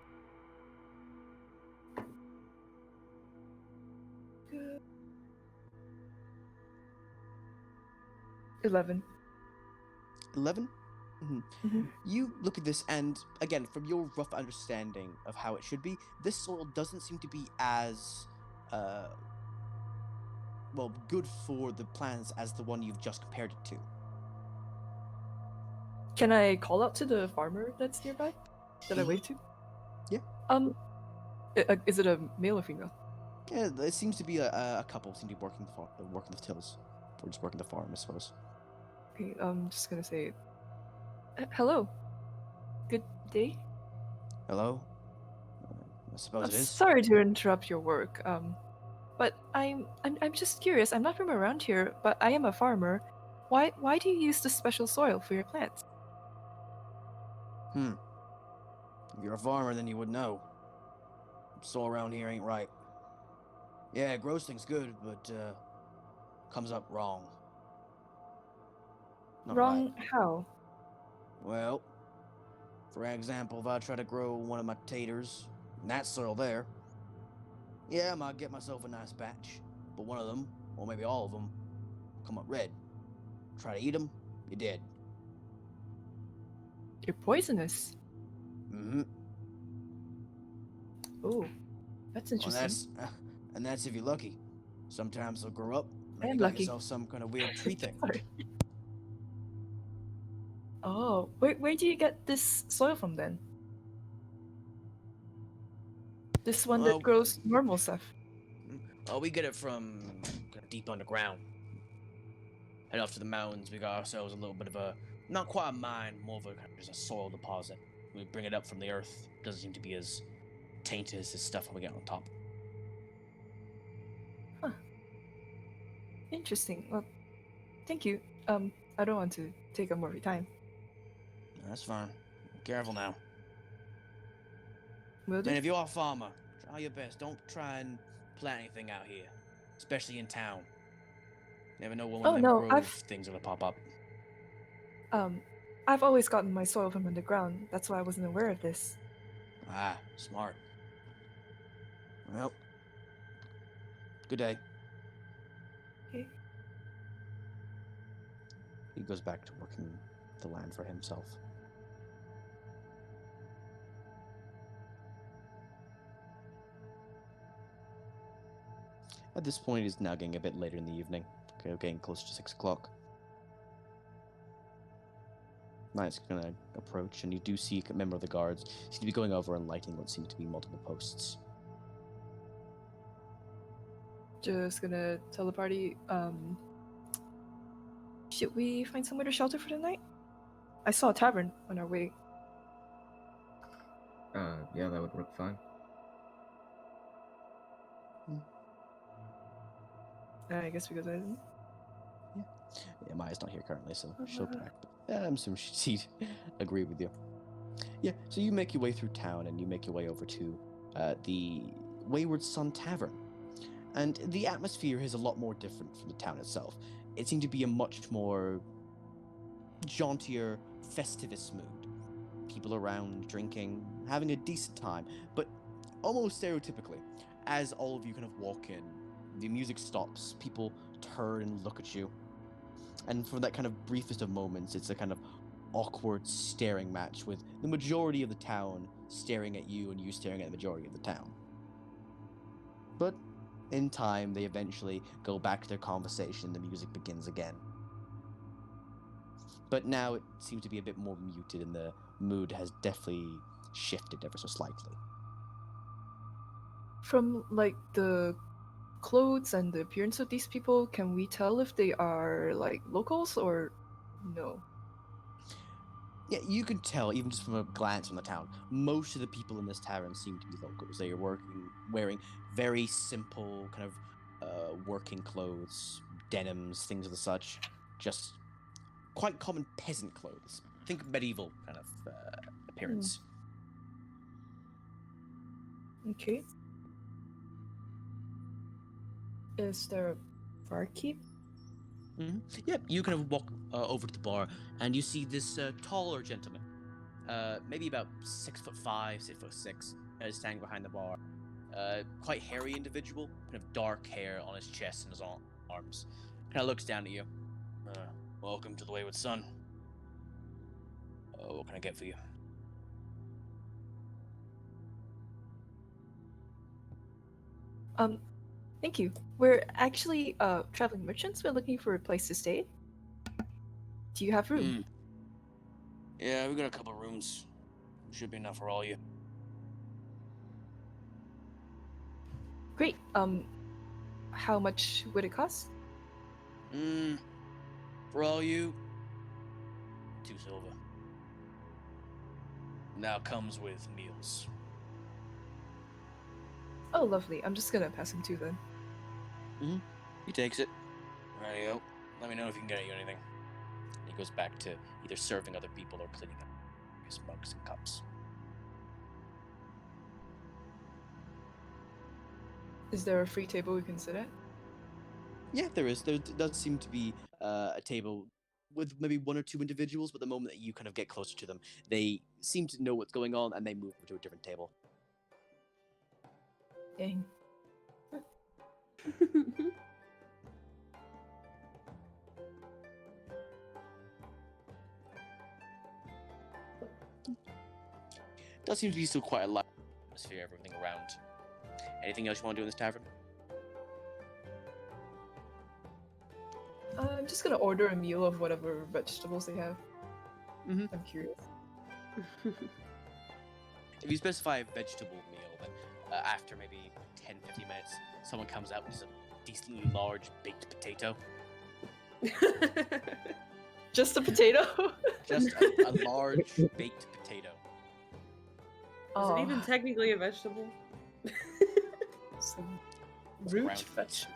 S2: 11.
S1: 11? You look at this, and again, from your rough understanding of how it should be, this soil doesn't seem to be as good for the plants as the one you've just compared it to.
S2: Can I call out to the farmer that's nearby that I wave to?
S1: Yeah.
S2: Is it a male or female?
S1: Yeah, it seems to be a couple seem to be working the tills, or just working the farm, I suppose.
S2: Okay, I'm just gonna say, hello. Good day.
S1: Hello. I suppose it is.
S2: Sorry to interrupt your work. But I'm just curious. I'm not from around here, but I am a farmer. Why do you use this special soil for your plants?
S1: If you're a farmer, then you would know. Soil around here ain't right. Yeah, grows things good, but comes up wrong. Not
S2: Wrong
S1: right.
S2: how?
S1: Well, for example, if I try to grow one of my taters in that soil there, yeah, I might get myself a nice batch, but one of them, or maybe all of them, come up red. Try to eat them, you're dead.
S2: You're poisonous. Oh, that's interesting.
S1: And that's if you're lucky. Sometimes they'll grow up,
S2: I
S1: and
S2: am
S1: you got
S2: lucky.
S1: yourself some kind of weird tree thing.
S2: Sorry. Oh, where do you get this soil from then? This one
S1: Well-
S2: that grows normal stuff.
S1: Oh, we get it from kind of deep underground. Head off to the mountains. We got ourselves a little bit of a, not quite a mine, more of a kind of just a soil deposit. We bring it up from the earth. Doesn't seem to be as tainted as this stuff when we get on top.
S2: Interesting. Well, thank you. I don't want to take up more of your time.
S1: That's fine. Careful now.
S2: Will do.
S1: And if you are a farmer, try your best. Don't try and plant anything out here, especially in town. Never know when one
S2: Oh,
S1: of them
S2: no,
S1: grove things are gonna pop up.
S2: I've always gotten my soil from underground. That's why I wasn't aware of this.
S1: Ah, smart. Well, good day.
S2: Okay.
S1: He goes back to working the land for himself. At this point, it's now getting a bit later in the evening. Okay, getting close to 6 o'clock. Night's gonna approach, and you do see a member of the guards seem to be going over and lighting what seems to be multiple posts.
S2: Just gonna tell the party, should we find somewhere to shelter for the night? I saw a tavern on our way.
S5: Yeah, that would work fine.
S2: I guess because I didn't.
S1: Yeah, Maya's not here currently, so she'll back. But I'm assuming she'd agree with you. Yeah, so you make your way through town, and you make your way over to the Wayward Sun Tavern. And the atmosphere is a lot more different from the town itself. It seemed to be a much more jauntier, festivus mood. People around, drinking, having a decent time, but almost stereotypically, as all of you kind of walk in, the music stops, people turn and look at you. And for that kind of briefest of moments, it's a kind of awkward staring match with the majority of the town staring at you and you staring at the majority of the town. But in time, they eventually go back to their conversation and the music begins again. But now it seems to be a bit more muted and the mood has definitely shifted ever so slightly.
S2: From like the clothes and the appearance of these people, can we tell if they are like locals or no?
S1: Yeah, you can tell, even just from a glance from the town, most of the people in this tavern seem to be locals. They are wearing very simple, kind of working clothes, denims, things of the such. Just quite common peasant clothes. Think medieval kind of appearance.
S2: Okay. Is there a barkeep?
S1: Mm-hmm. Yep, you kind of walk over to the bar, and you see this taller gentleman, maybe about 6'5", 6'6", standing behind the bar. Quite hairy individual, kind of dark hair on his chest and his arms. Kind of looks down at you. Welcome to the Wayward Sun. What can I get for you?
S2: Thank you. We're actually traveling merchants. We're looking for a place to stay. Do you have room?
S1: Yeah, we got a couple rooms. Should be enough for all you.
S2: Great. How much would it cost?
S1: For all you, 2 silver. Now comes with meals.
S2: Oh, lovely. I'm just gonna pass him 2 then.
S1: He takes it. Rightio. Let me know if you can get you anything. He goes back to either serving other people or cleaning up his mugs and cups.
S2: Is there a free table we can sit at?
S1: Yeah, there is. There does seem to be a table with maybe 1 or 2 individuals, but the moment that you kind of get closer to them, they seem to know what's going on and they move to a different table.
S2: Dang.
S1: Does seem to be still quite a light atmosphere, everything around. Anything else you want to do in this tavern?
S2: I'm just gonna order a meal of whatever vegetables they have.
S1: Mhm.
S2: I'm curious.
S1: If you specify a vegetable meal, then after maybe 10-15 minutes, someone comes out with a decently large baked potato.
S2: Just a potato?
S1: Just a large baked potato.
S4: Is it even technically a vegetable?
S2: Some
S1: It's a
S2: root
S1: ground
S2: vegetable.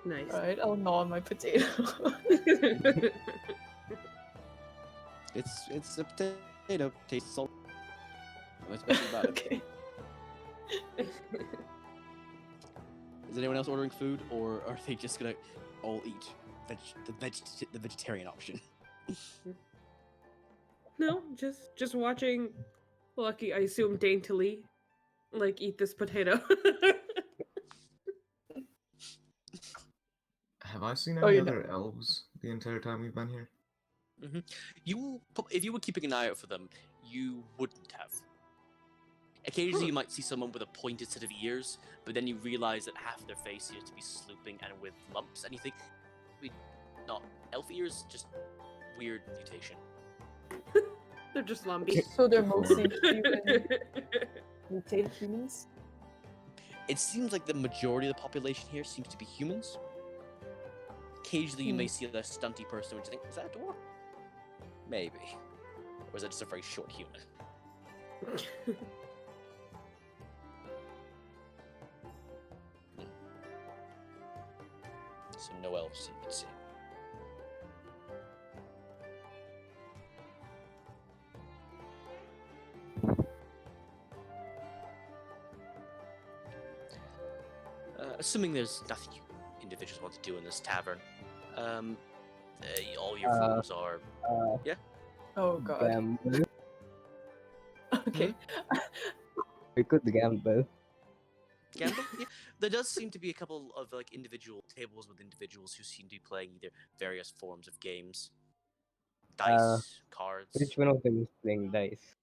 S4: Nice.
S2: Alright, I'll gnaw on my potato.
S1: It's a potato. Tastes salty. What's special about it?
S2: Okay.
S1: Is anyone else ordering food, or are they just gonna all eat the vegetarian option?
S4: No, just watching Lucky, I assume daintily, like eat this potato.
S5: Have I seen
S2: Oh,
S5: any
S2: you
S5: other elves the entire time we've been here?
S1: If you were keeping an eye out for them, you wouldn't have. Occasionally, you might see someone with a pointed set of ears, but then you realize that half of their face seems to be slooping and with lumps, and you think, not elf ears, just weird mutation.
S4: They're just lumpy.
S2: So they're mostly human, mutated humans?
S1: It seems like the majority of the population here seems to be humans. Occasionally, you may see a stunty person, which you think, is that a door? Maybe. Or is that just a very short human? So no elves you can see. Assuming there's nothing you individuals want to do in this tavern, all your phones are...
S2: Oh god.
S3: Gamble.
S2: Okay.
S3: We could gamble.
S1: Gamble? Yeah. There does seem to be a couple of like individual tables with individuals who seem to be playing either various forms of games. Dice, cards.
S3: Which one of them is playing dice?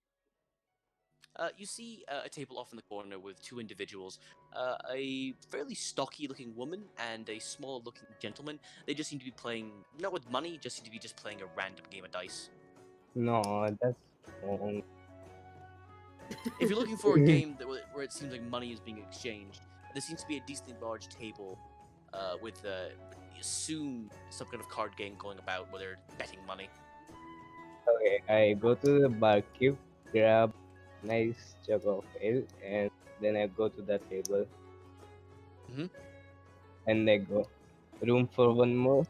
S1: You see a table off in the corner with two individuals, a fairly stocky-looking woman and a small-looking gentleman. They just seem to be playing, not with money, just seem to be just playing a random game of dice.
S3: No, that's wrong.
S1: If you're looking for a game where it seems like money is being exchanged, there seems to be a decently large table with, you assume, some kind of card game going about where they're betting money.
S3: Okay, I go to the barkeep, grab nice jug of ale, and then I go to the table. And I go, room for one more.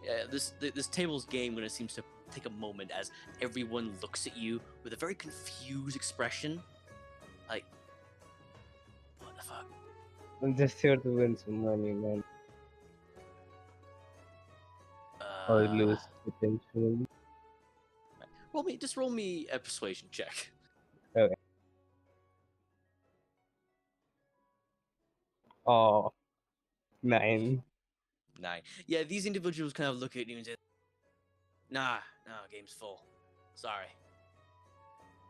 S1: Yeah, this table's game when it seems to take a moment as everyone looks at you with a very confused expression, like, what the fuck?
S3: I'm just here to win some money, man. Or lose potentially.
S1: Roll me a persuasion check.
S3: Okay. Oh, 9.
S1: 9. Yeah, these individuals kind of look at you and say, nah, game's full. Sorry.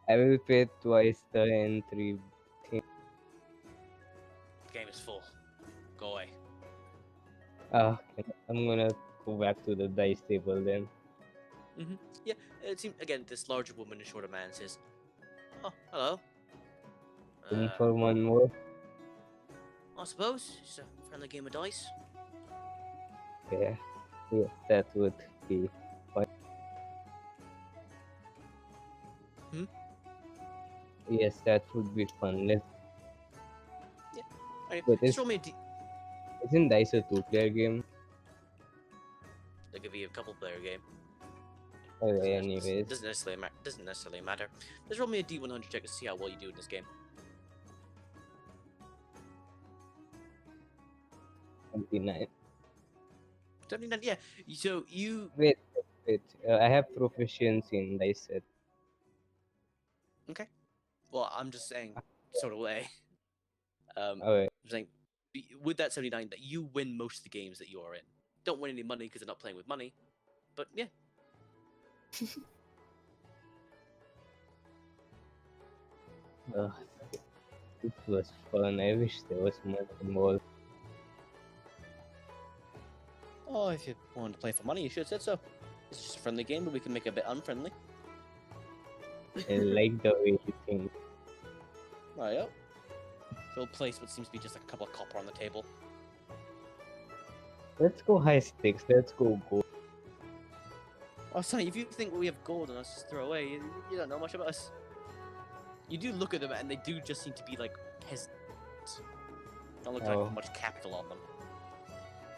S3: I will pay twice the entry.
S1: Game is full. Go away.
S3: Okay, I'm gonna go back to the dice table then.
S1: Yeah, it seems, again, this larger woman and shorter man says, oh, hello.
S3: Room for one more.
S1: I suppose it's a friendly game of dice.
S3: Yeah, that would be fun. Yes, that would be fun. Let's.
S1: Alright,
S3: But
S1: just roll me a
S3: isn't dice a 2-player game?
S1: That could be a couple player game.
S3: Okay, anyways.
S1: Doesn't necessarily matter. Just roll me a D100 check to see how well you do in this game.
S3: 29.
S1: 79, yeah. So you...
S3: Wait. I have proficiency in dice set.
S1: Okay. Well, I'm just saying, sort of way.
S3: Okay.
S1: I'm saying, with that 79, that you win most of the games that you are in. Don't win any money because they're not playing with money, but yeah.
S3: It was fun. I wish there was more involved.
S1: Oh, if you wanted to play for money, you should have said so. It's just a friendly game, but we can make it a bit unfriendly.
S3: I like the way you think.
S1: Right. We'll place what seems to be just a couple of copper on the table.
S3: Let's go high stakes. Let's go gold.
S1: Oh, Sonny, if you think we have gold on us to throw away, you don't know much about us. You do look at them, and they do just seem to be like peasants. Don't look
S3: Oh.
S1: like much capital on them.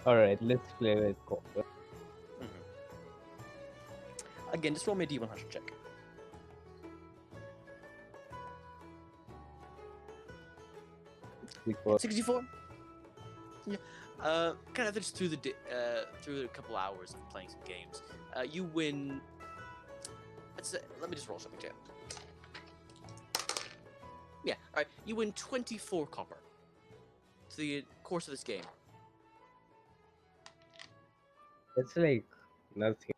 S3: Alright, let's play with copper.
S1: Again, just roll me a D100 check.
S3: Because
S1: 64. Yeah. Kind of just through through a couple hours of playing some games, you win. Let me just roll something, Jay. Yeah. All right. You win 24 copper. To the course of this game.
S3: it's like nothing.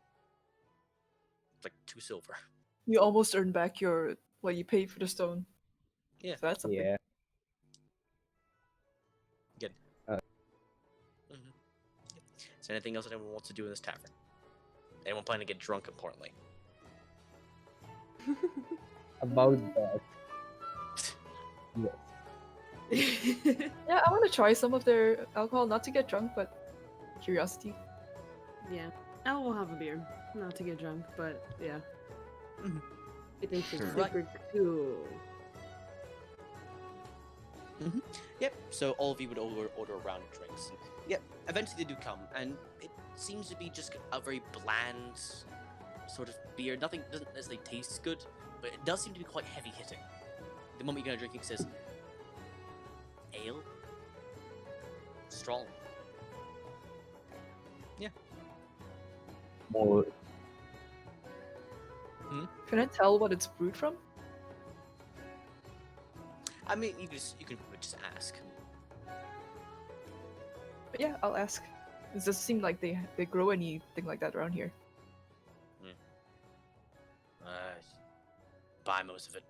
S1: It's like 2 silver.
S2: You almost earn back what you paid for the stone.
S1: Yeah.
S2: So that's something.
S3: Yeah.
S1: Good. Is there anything else that anyone wants to do in this tavern? Anyone planning to get drunk, importantly?
S3: About that. Yes.
S2: Yeah, I want to try some of their alcohol, not to get drunk, but curiosity.
S4: Yeah. I will have a beer. Not to get drunk, but yeah.
S1: Mhm.
S4: I think it's
S1: Right.
S4: super cool.
S1: Yep. So all of you would order a round of drinks. And, yep. Eventually they do come, and it seems to be just a very bland sort of beer. Nothing doesn't necessarily taste good, but it does seem to be quite heavy hitting. The moment you're gonna drink it, says ale, strong.
S3: More.
S2: Can I tell what it's brewed from?
S1: I mean, you can just ask.
S2: But yeah, I'll ask. It doesn't seem like they grow anything like that around here.
S1: Buy most of it.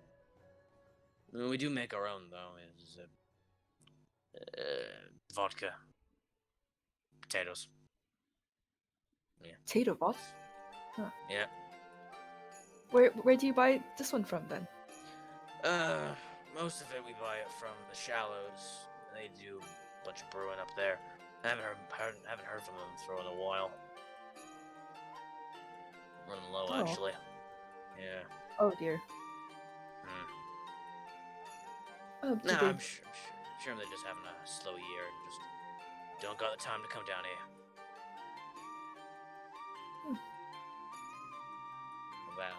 S1: We do make our own though. Is vodka, potatoes.
S2: Potato bot?
S1: Yeah.
S2: Where do you buy this one from then?
S1: Most of it we buy it from the Shallows. They do a bunch of brewing up there. I haven't heard from them for a while. Running low,
S2: Oh.
S1: actually. Yeah.
S2: Oh dear. Oh,
S1: No,
S2: do they-
S1: I'm sure they're just having a slow year and just don't got the time to come down here.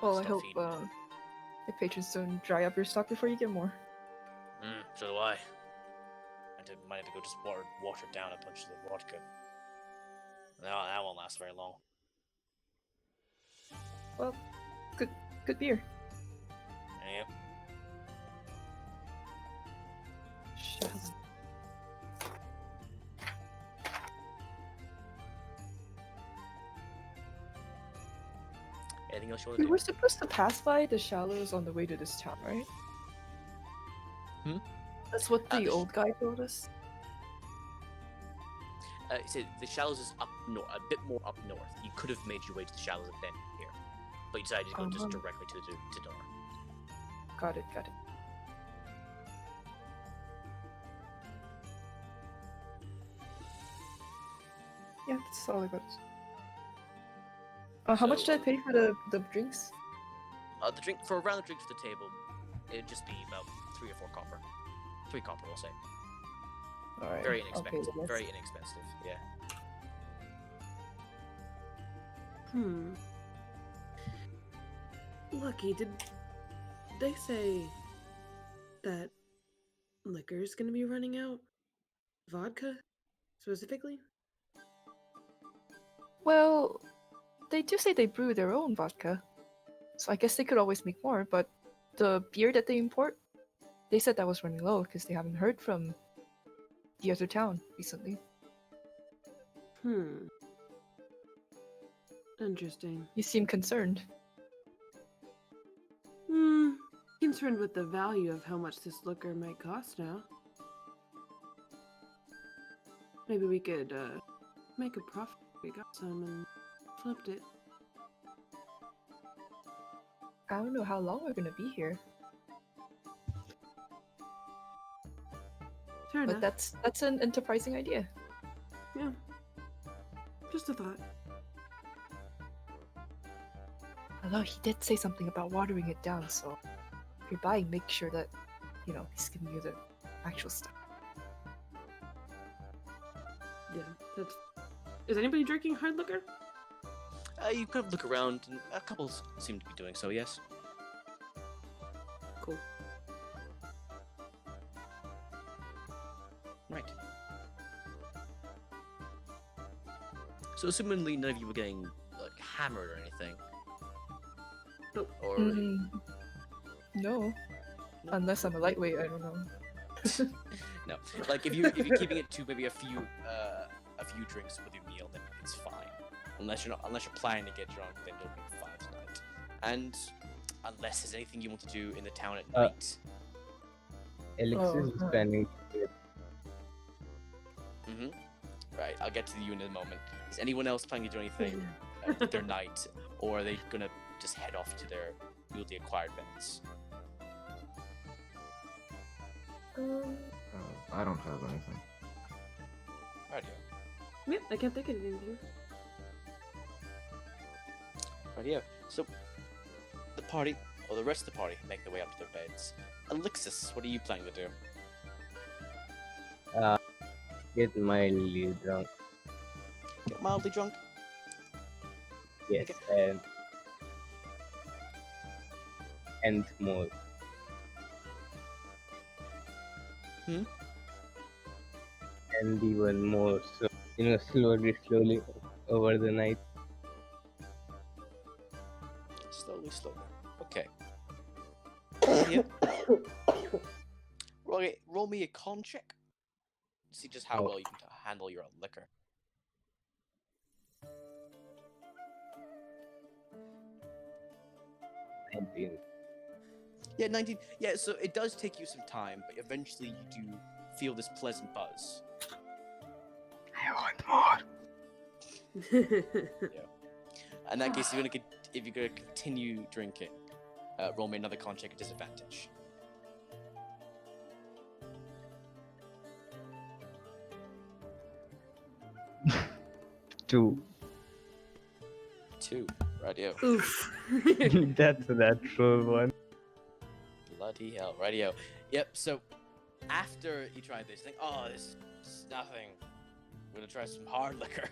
S2: Well, I
S1: Still
S2: hope
S1: feeding me.
S2: the patrons don't dry up your stock before you get more.
S1: So do I. Might have to go just water down a bunch of the vodka. That won't last very long.
S2: Well, good beer.
S1: Yep.
S2: Shucks.
S1: Anything else you want
S2: We
S1: to
S2: were
S1: do?
S2: supposed to pass by the Shallows on the way to this town, right? That's what the
S1: the sh-
S2: old guy told us.
S1: So the Shallows is up north, a bit more up north. You could have made your way to the Shallows and then here, but you decided to go just directly to Door.
S2: Got it. Yeah, that's all I got. How much did I pay for the drinks?
S1: The drink for a round of drinks at the table, it'd just be about 3 or 4 copper. 3 copper, we'll say.
S2: Alright.
S1: Very
S2: okay,
S1: inexpensive.
S2: then
S1: Very inexpensive. Yeah.
S4: Lucky, did they say that liquor's gonna be running out? Vodka, specifically?
S2: Well, they do say they brew their own vodka, so I guess they could always make more. But the beer that they import, they said that was running low because they haven't heard from the other town recently.
S4: Interesting.
S2: You seem concerned.
S4: Concerned with the value of how much this liquor might cost now. Maybe we could, make a profit. We got some and flipped it.
S2: I don't know how long we're gonna be here,
S4: Fair
S2: but
S4: enough.
S2: that's an enterprising idea.
S4: Yeah. Just a thought.
S2: Although he did say something about watering it down, so if you're buying, make sure that he's giving you the actual stuff.
S4: Yeah. That's. Is anybody drinking hard liquor?
S1: You kind of look around, and a couple seem to be doing so. Yes.
S4: Cool.
S1: Right. So, assumingly, none of you were getting like hammered or anything.
S4: Nope.
S1: Or
S2: No, unless I'm a lightweight, I don't know.
S1: no, like if you're keeping it to maybe a few drinks with your meal, then it's fine. Unless you're planning to get drunk, then you'll be fine tonight. And unless there's anything you want to do in the town at night.
S3: Alexis is planning to do it.
S1: Right, I'll get to you in a moment. Is anyone else planning to do anything with their night, or are they gonna just head off to their newly acquired beds?
S5: I don't have anything.
S1: Radio.
S4: Yeah, I can't think of anything.
S1: Radio. So, the party, or the rest of the party, make their way up to their beds. Alexis, what are you planning to do?
S3: Get mildly drunk.
S1: Get mildly drunk?
S3: Yes, and more. And even more. So slowly over the night.
S1: Slowly. Okay. Yeah. Roll me a con check. See just how well you can handle your own liquor.
S3: 19.
S1: Yeah, 19. Yeah, so it does take you some time, but eventually you do feel this pleasant buzz.
S3: I want more.
S1: In that case, if you're gonna continue drinking, roll me another con check at disadvantage.
S3: Two.
S1: 2. Radio.
S4: Oof.
S3: That's a natural one.
S1: Bloody hell. Radio. Yep, so after you try this, think, oh, this is nothing. I'm gonna try some hard liquor.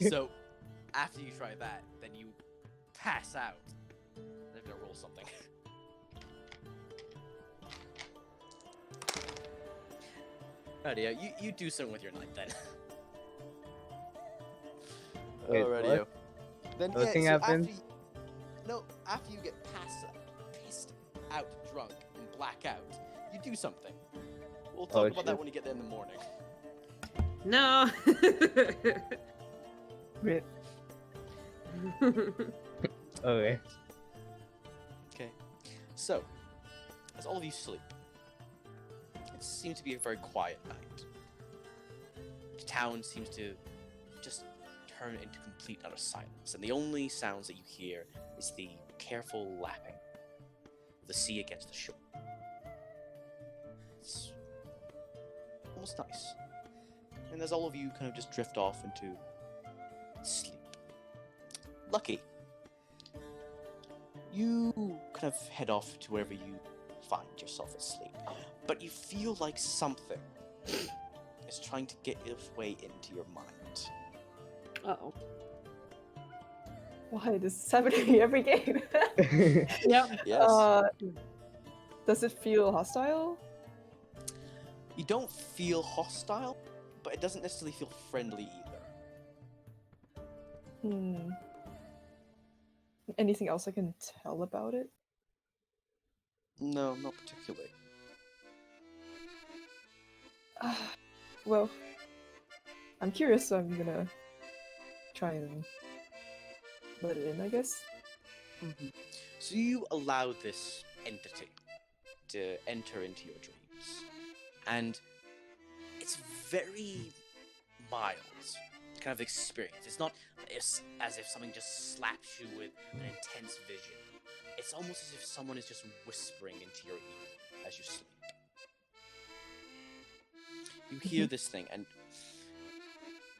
S1: So after you try that, then you pass out. I'm gonna roll something. Radio, you do something with your night then.
S3: Wait,
S1: Radio.
S3: what?
S1: Then
S3: Nothing
S1: so
S3: happens?
S1: after you get pissed out, drunk, and black out, you do something. We'll talk about that
S3: shit.
S1: when you get there in the morning.
S4: No.
S2: Rip.
S3: Okay.
S1: Okay. So, as all of you sleep, it seems to be a very quiet night. The town seems to just turn into complete utter silence, and the only sounds that you hear is the careful lapping of the sea against the shore. It's almost nice. And as all of you kind of just drift off into sleep. Lucky, you kind of head off to wherever you find yourself asleep, but you feel like something is trying to get its way into your mind.
S4: Uh-oh.
S2: Why this is happening to me every game?
S4: Yep.
S1: Yes.
S2: Does it feel hostile?
S1: You don't feel hostile, but it doesn't necessarily feel friendly either.
S2: Anything else I can tell about it?
S1: No, not particularly.
S2: Well, I'm curious, so I'm gonna try and let it in, I guess.
S1: So you allow this entity to enter into your dreams, and it's very mild kind of experience. It's not as if something just slaps you with an intense vision, it's almost as if someone is just whispering into your ear as you sleep. You hear this thing, and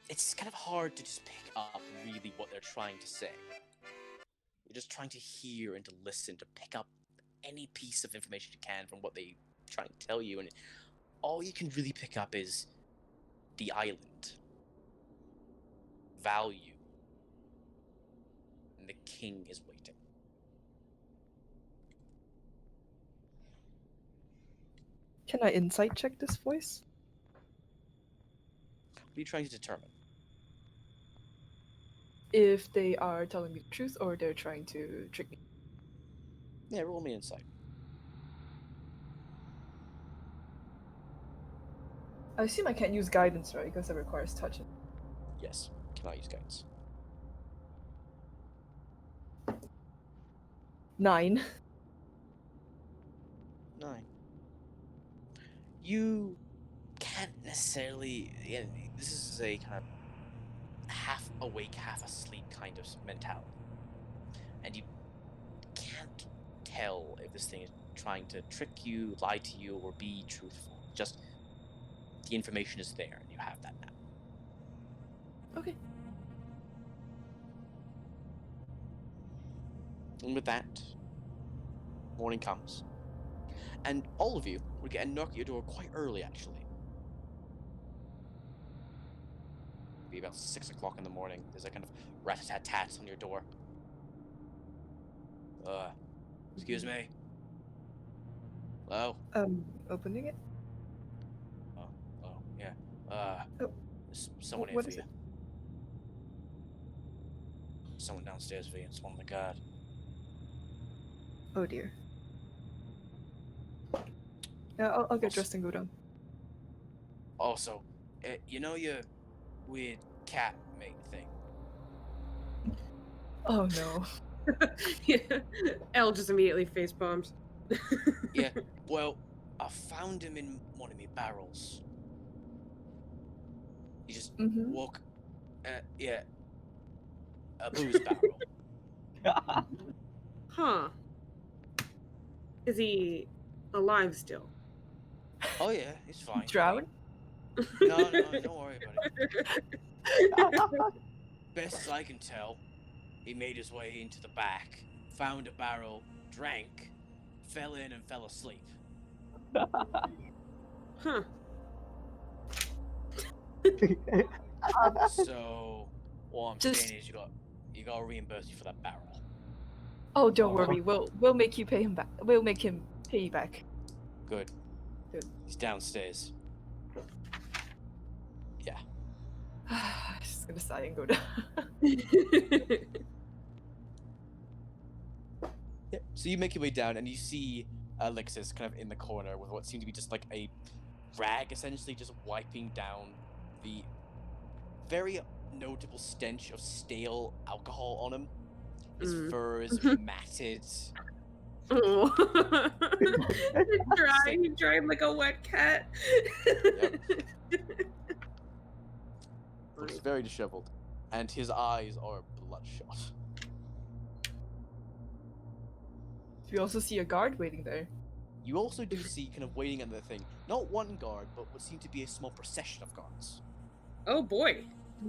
S1: it's kind of hard to just pick up really what they're trying to say. You're just trying to hear and to listen, to pick up any piece of information you can from what they try and tell you, and all you can really pick up is the island, value, and the king is waiting.
S2: Can I insight check this voice?
S1: What are you trying to determine?
S2: If they are telling me the truth or they're trying to trick me.
S1: Yeah, roll me insight.
S2: I assume I can't use guidance, right? Because it requires touch.
S1: Yes, cannot use guidance.
S2: 9.
S1: 9. You can't necessarily. Yeah, this is a kind of half awake, half asleep kind of mentality, and you can't tell if this thing is trying to trick you, lie to you, or be truthful. Just the information is there, and you have that now.
S2: Okay.
S1: And with that, morning comes, and all of you would get a knock at your door quite early, actually. Be about 6 o'clock in the morning. There's a kind of rat-a-tat-tat on your door. Excuse me. Hello?
S2: Opening it?
S1: Oh, yeah.
S2: Oh,
S1: There's someone here
S2: what
S1: for
S2: is
S1: you.
S2: it?
S1: Someone downstairs for you. It's one of the guard.
S2: Oh dear. Yeah, I'll get dressed and go down.
S1: Also, you know your weird cat mate thing?
S2: Oh no.
S4: Yeah. Elle just immediately face bombs.
S1: Yeah, well, I found him in one of my barrels. He just
S2: Mm-hmm.
S1: woke... yeah. A booze barrel.
S4: Huh. Is he alive still?
S1: Oh yeah, he's fine.
S2: Drown?
S1: No, don't worry about it. Best as I can tell, he made his way into the back, found a barrel, drank, fell in and fell asleep.
S4: Huh.
S1: So, what I'm
S2: Just-
S1: saying is you gotta reimburse you for that barrel.
S2: Oh, don't worry. We'll make you pay him back. We'll make him pay you back.
S1: Good.
S2: Good.
S1: He's downstairs. Yeah.
S2: Just gonna sigh and go down.
S1: Yeah. So you make your way down and you see Alexis kind of in the corner with what seemed to be just like a rag, essentially just wiping down the very notable stench of stale alcohol on him. His fur is matted.
S4: Oh. He dried like a wet cat.
S1: Yep. Looks very disheveled, and his eyes are bloodshot.
S2: We also see a guard waiting there.
S1: You also do see, kind of waiting on the thing, not one guard, but what seemed to be a small procession of guards.
S4: Oh boy.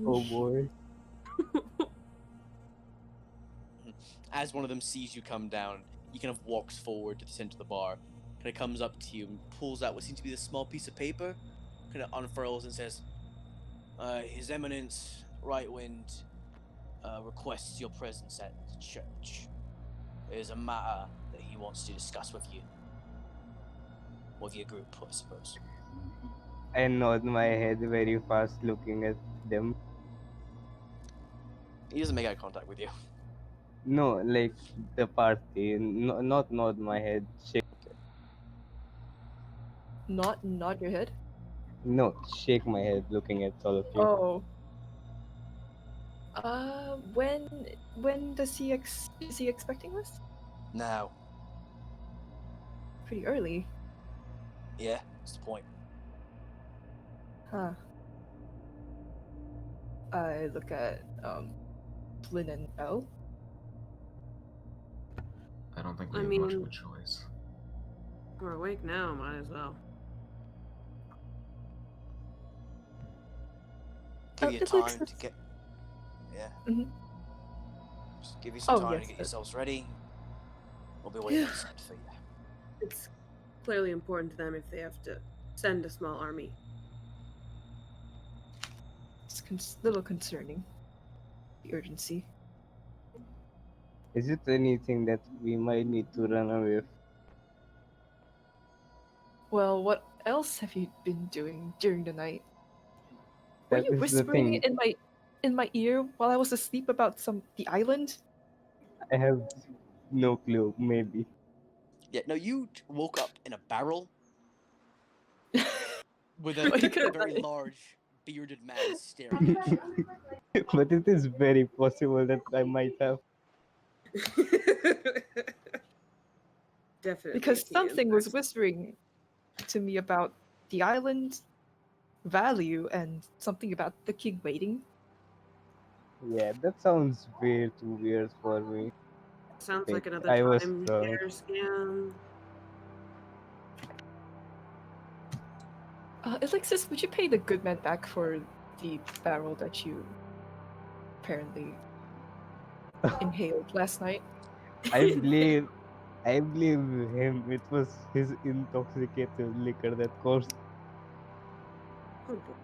S3: Oh boy.
S1: As one of them sees you come down, he kind of walks forward to the center of the bar, kind of comes up to you and pulls out what seems to be a small piece of paper, kind of unfurls and says, His Eminence, Right Wind, requests your presence at the church. There's a matter that he wants to discuss with you. With your group, I suppose.
S3: I nod my head very fast, looking at them.
S1: He doesn't make eye contact with you.
S3: No, like the party. No, not nod my head. Shake.
S2: Not nod your head.
S3: No, shake my head, looking at all of you.
S2: Oh. When does he is he expecting us?
S1: Now,
S2: Pretty early.
S1: yeah, that's the point.
S2: Huh. I look at Flynn and Elle.
S5: I don't think we
S4: I
S5: have much of
S4: mean-
S5: a choice.
S4: We're awake now, might as well.
S1: Give you
S2: it looks
S1: time to
S2: as-
S1: get. Yeah.
S2: Mhm.
S1: Just give you some
S2: Oh,
S1: time
S2: yes,
S1: to get
S2: sir.
S1: yourselves ready. We'll be waiting
S2: Yeah.
S1: outside for you.
S4: It's clearly important to them if they have to send a small army.
S2: It's little concerning. The urgency.
S3: Is it anything that we might need to run away from?
S2: Well, what else have you been doing during the night? Were
S3: That
S2: you
S3: is the
S2: whispering
S3: thing.
S2: in my ear while I was asleep about the island?
S3: I have no clue, maybe.
S1: Yeah, no, you woke up in a barrel with a
S2: Well, you could've
S1: very
S2: done it.
S1: large bearded man staring at you.
S3: But it is very possible that I might have.
S4: Definitely.
S2: Because
S4: a key
S2: something was
S4: insect.
S2: whispering to me about the island value and something about the king waiting.
S3: Yeah, that sounds way too weird for me.
S4: Sounds
S3: Wait,
S4: like another
S3: I was
S4: time
S3: drunk.
S4: share scam.
S2: Alexis, would you pay the good man back for the barrel that you apparently inhaled last night?
S3: I blame him. It was his intoxicated liquor that caused.
S4: Oh boy.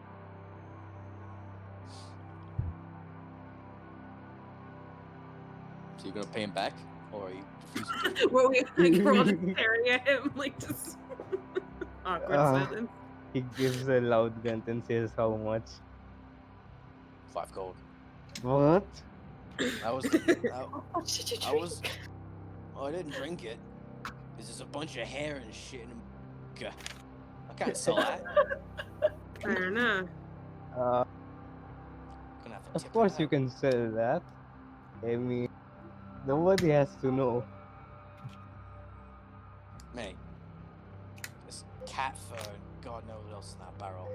S1: So you're gonna pay him back, or are you refusing?
S4: Well, we're all just staring at him like just awkward
S3: Ah.
S4: silence.
S3: He gives a loud grunt and says, "How much?"
S1: 5 gold.
S3: What?
S1: I was.
S2: How much did you
S1: I
S2: drink?
S1: was. I didn't drink it. This is a bunch of hair and shit. And I can't sell that.
S4: Fair enough.
S1: Gonna have to
S3: Of
S1: tip
S3: course
S1: that
S3: you
S1: out.
S3: can sell that. I mean, nobody has to know.
S1: Mate, there's cat fur and God knows what else in that barrel.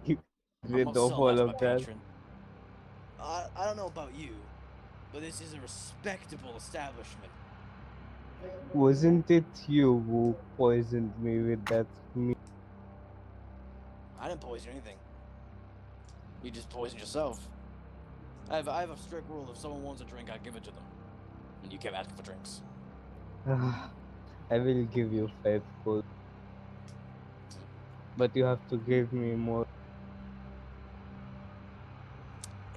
S3: You
S1: I'm
S3: rid
S1: gonna
S3: of
S1: sell
S3: all
S1: that to my
S3: of that.
S1: patron. I don't know about you, but this is a respectable establishment.
S3: Wasn't it you who poisoned me with that meat?
S1: I didn't poison anything. You just poisoned yourself. I have a strict rule: if someone wants a drink, I give it to them. And you kept asking for drinks.
S3: I will give you 5 gold. But you have to give me more.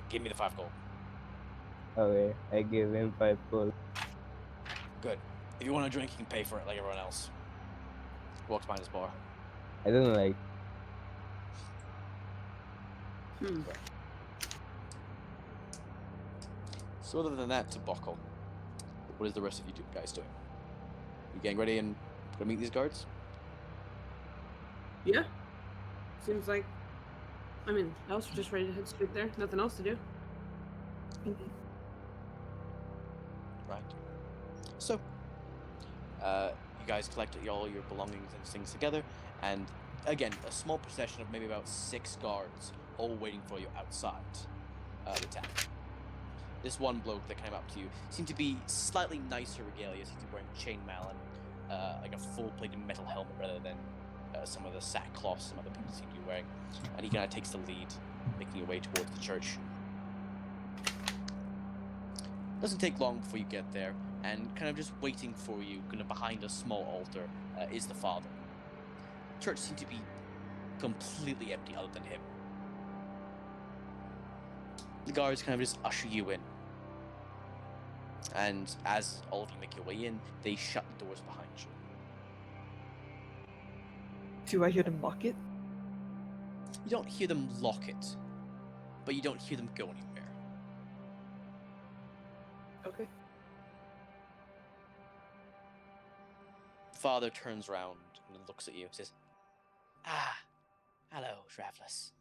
S1: Give me the 5 gold.
S3: Okay, I give him 5 gold.
S1: Good. If you want a drink, you can pay for it like everyone else. Walks behind his bar.
S3: I don't like.
S4: Hmm.
S1: So other than that, to Buckle, what is the rest of you guys doing? You getting ready and gonna meet these guards?
S4: Yeah. Seems like. I mean, else we're just ready to head straight there. Nothing else to do.
S1: Right. So, you guys collect all your belongings and things together, and again, a small procession of maybe about 6 guards, all waiting for you outside the town. This one bloke that came up to you seemed to be slightly nicer regalia. Seemed to be wearing chainmail and like a full-plated metal helmet rather than some of the sackcloth some other people seem to be wearing. And he kind of takes the lead, making your way towards the church. Doesn't take long before you get there, and kind of just waiting for you, kind of behind a small altar, is the father. Church seemed to be completely empty other than him. The guards kind of just usher you in. And as all of you make your way in, they shut the doors behind you.
S2: Do I hear them lock it?
S1: You don't hear them lock it, but you don't hear them go anywhere.
S2: Okay.
S1: Father turns around and looks at you and says, "Ah, hello, travelers.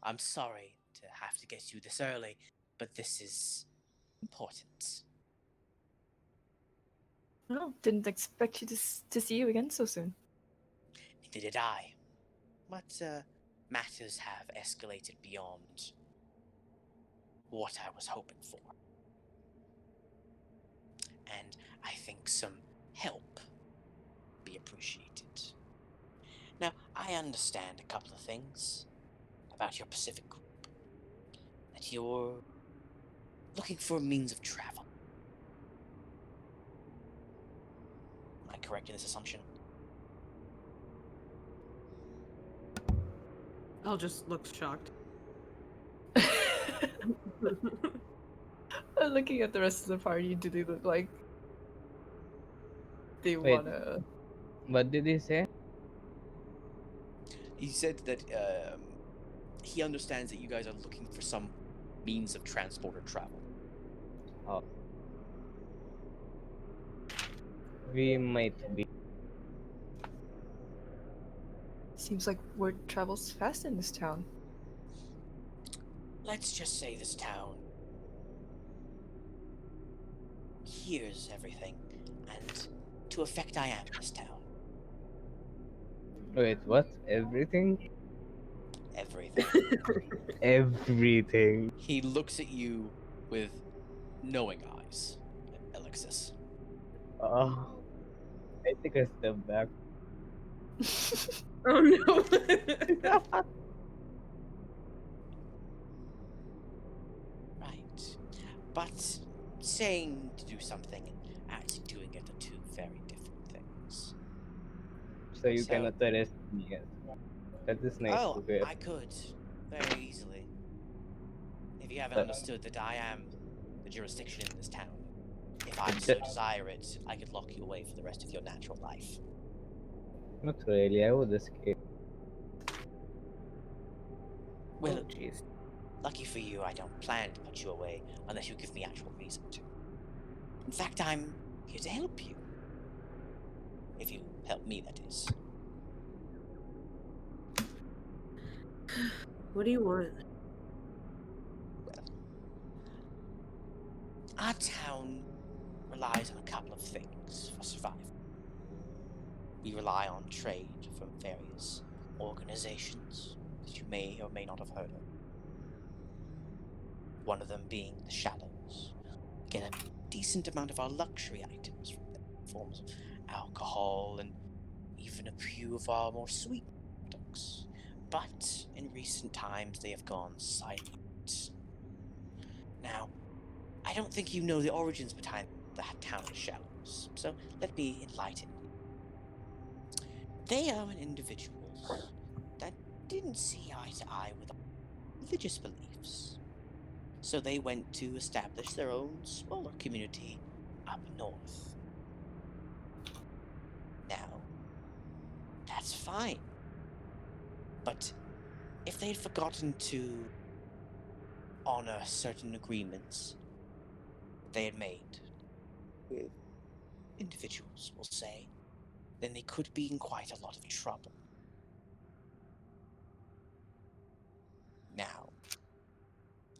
S1: I'm sorry to have to get you this early, but this is important."
S2: No, didn't expect you to see you again so soon.
S1: Neither did I. But matters have escalated beyond what I was hoping for. And I think some help be appreciated. Now, I understand a couple of things about your Pacific group. That you're looking for a means of travel. Am I correct in this assumption?
S4: I'll just look shocked.
S2: Looking at the rest of the party, do they look like they
S3: Wait.
S2: wanna?
S3: What did he say?
S1: He said that he understands that you guys are looking for some means of transport or travel.
S3: Oh. We might be.
S2: Seems like word travels fast in this town.
S1: Let's just say this town hears everything, and to effect I am this town.
S3: Wait, what? Everything?
S1: Everything.
S3: Everything.
S1: He looks at you with knowing eyes, Alexis.
S3: Oh. I take a step back.
S4: Oh no.
S1: Right. But saying to do something and actually doing it are two very different things.
S3: So you
S1: So-
S3: cannot arrest me yet. That is nice to hear.
S1: I could. Very easily. If you haven't understood that I am the jurisdiction in this town. If I so desire it, I could lock you away for the rest of your natural life.
S3: Not really, I would escape.
S1: Well,
S4: Oh, jeez.
S1: lucky for you, I don't plan to put you away unless you give me actual reason to. In fact, I'm here to help you. If you help me, that is.
S4: What do you want?
S1: Our town relies on a couple of things for survival. We rely on trade from various organizations that you may or may not have heard of. One of them being the Shallows. We get a decent amount of our luxury items from them, forms of alcohol and even a few of our more sweet products. But in recent times they have gone silent. Now, I don't think you know the origins behind the town of Shallows, so let me enlighten you. They are an individuals that didn't see eye to eye with our religious beliefs. So they went to establish their own smaller community up north. Now, that's fine. But if they'd forgotten to honor certain agreements they had made with individuals, we'll say, then they could be in quite a lot of trouble. Now,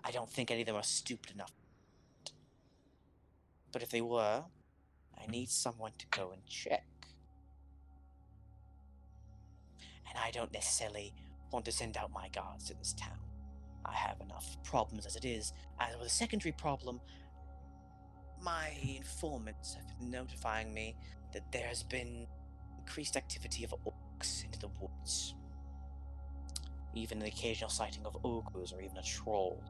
S1: I don't think any of them are stupid enough. But if they were, I need someone to go and check. And I don't necessarily want to send out my guards to this town. I have enough problems as it is. As with a secondary problem, my informants have been notifying me that there has been increased activity of orcs into the woods. Even the occasional sighting of ogres or even a troll.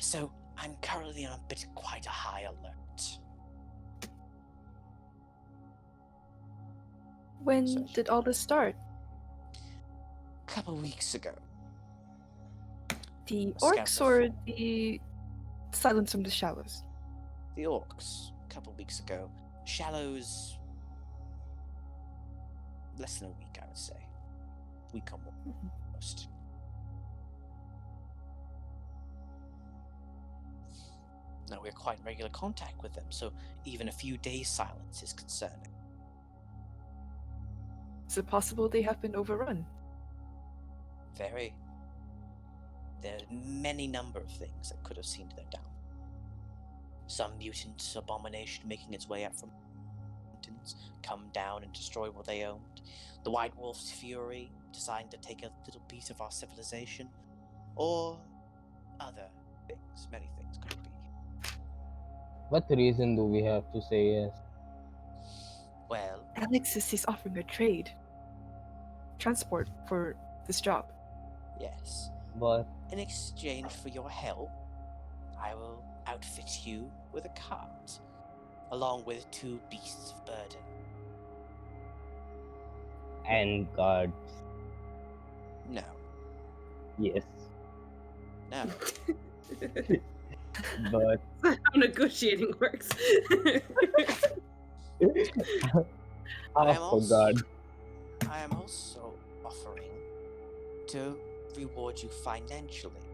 S1: So I'm currently on quite a high alert.
S2: When
S1: So-
S2: did all this start?
S1: A couple weeks ago.
S2: The
S1: Scout
S2: orcs
S1: the
S2: or
S1: fort.
S2: the silence from the shallows?
S1: The orcs, a couple weeks ago. Shallows, less than a week, I would say. Week or more, most. Now we're quite in regular contact with them, so even a few days' silence is concerning.
S2: Is it possible they have been overrun?
S1: Very. There are many number of things that could have seen to their downfall. Some mutant abomination making its way up from mountains, come down and destroy what they owned. The White Wolf's fury, deciding to take a little piece of our civilization. Or other things, many things could it be.
S3: What reason do we have to say yes?
S1: Well,
S2: Alexis is offering a trade. Transport for this job.
S1: yes.
S3: But
S1: In exchange for your help, I will outfit you with a cart, along with 2 beasts of burden.
S3: and guards,
S1: No,
S3: yes.
S1: no.
S3: But
S4: That's how negotiating works.
S1: I
S3: half a guard.
S1: am also offering to reward you financially.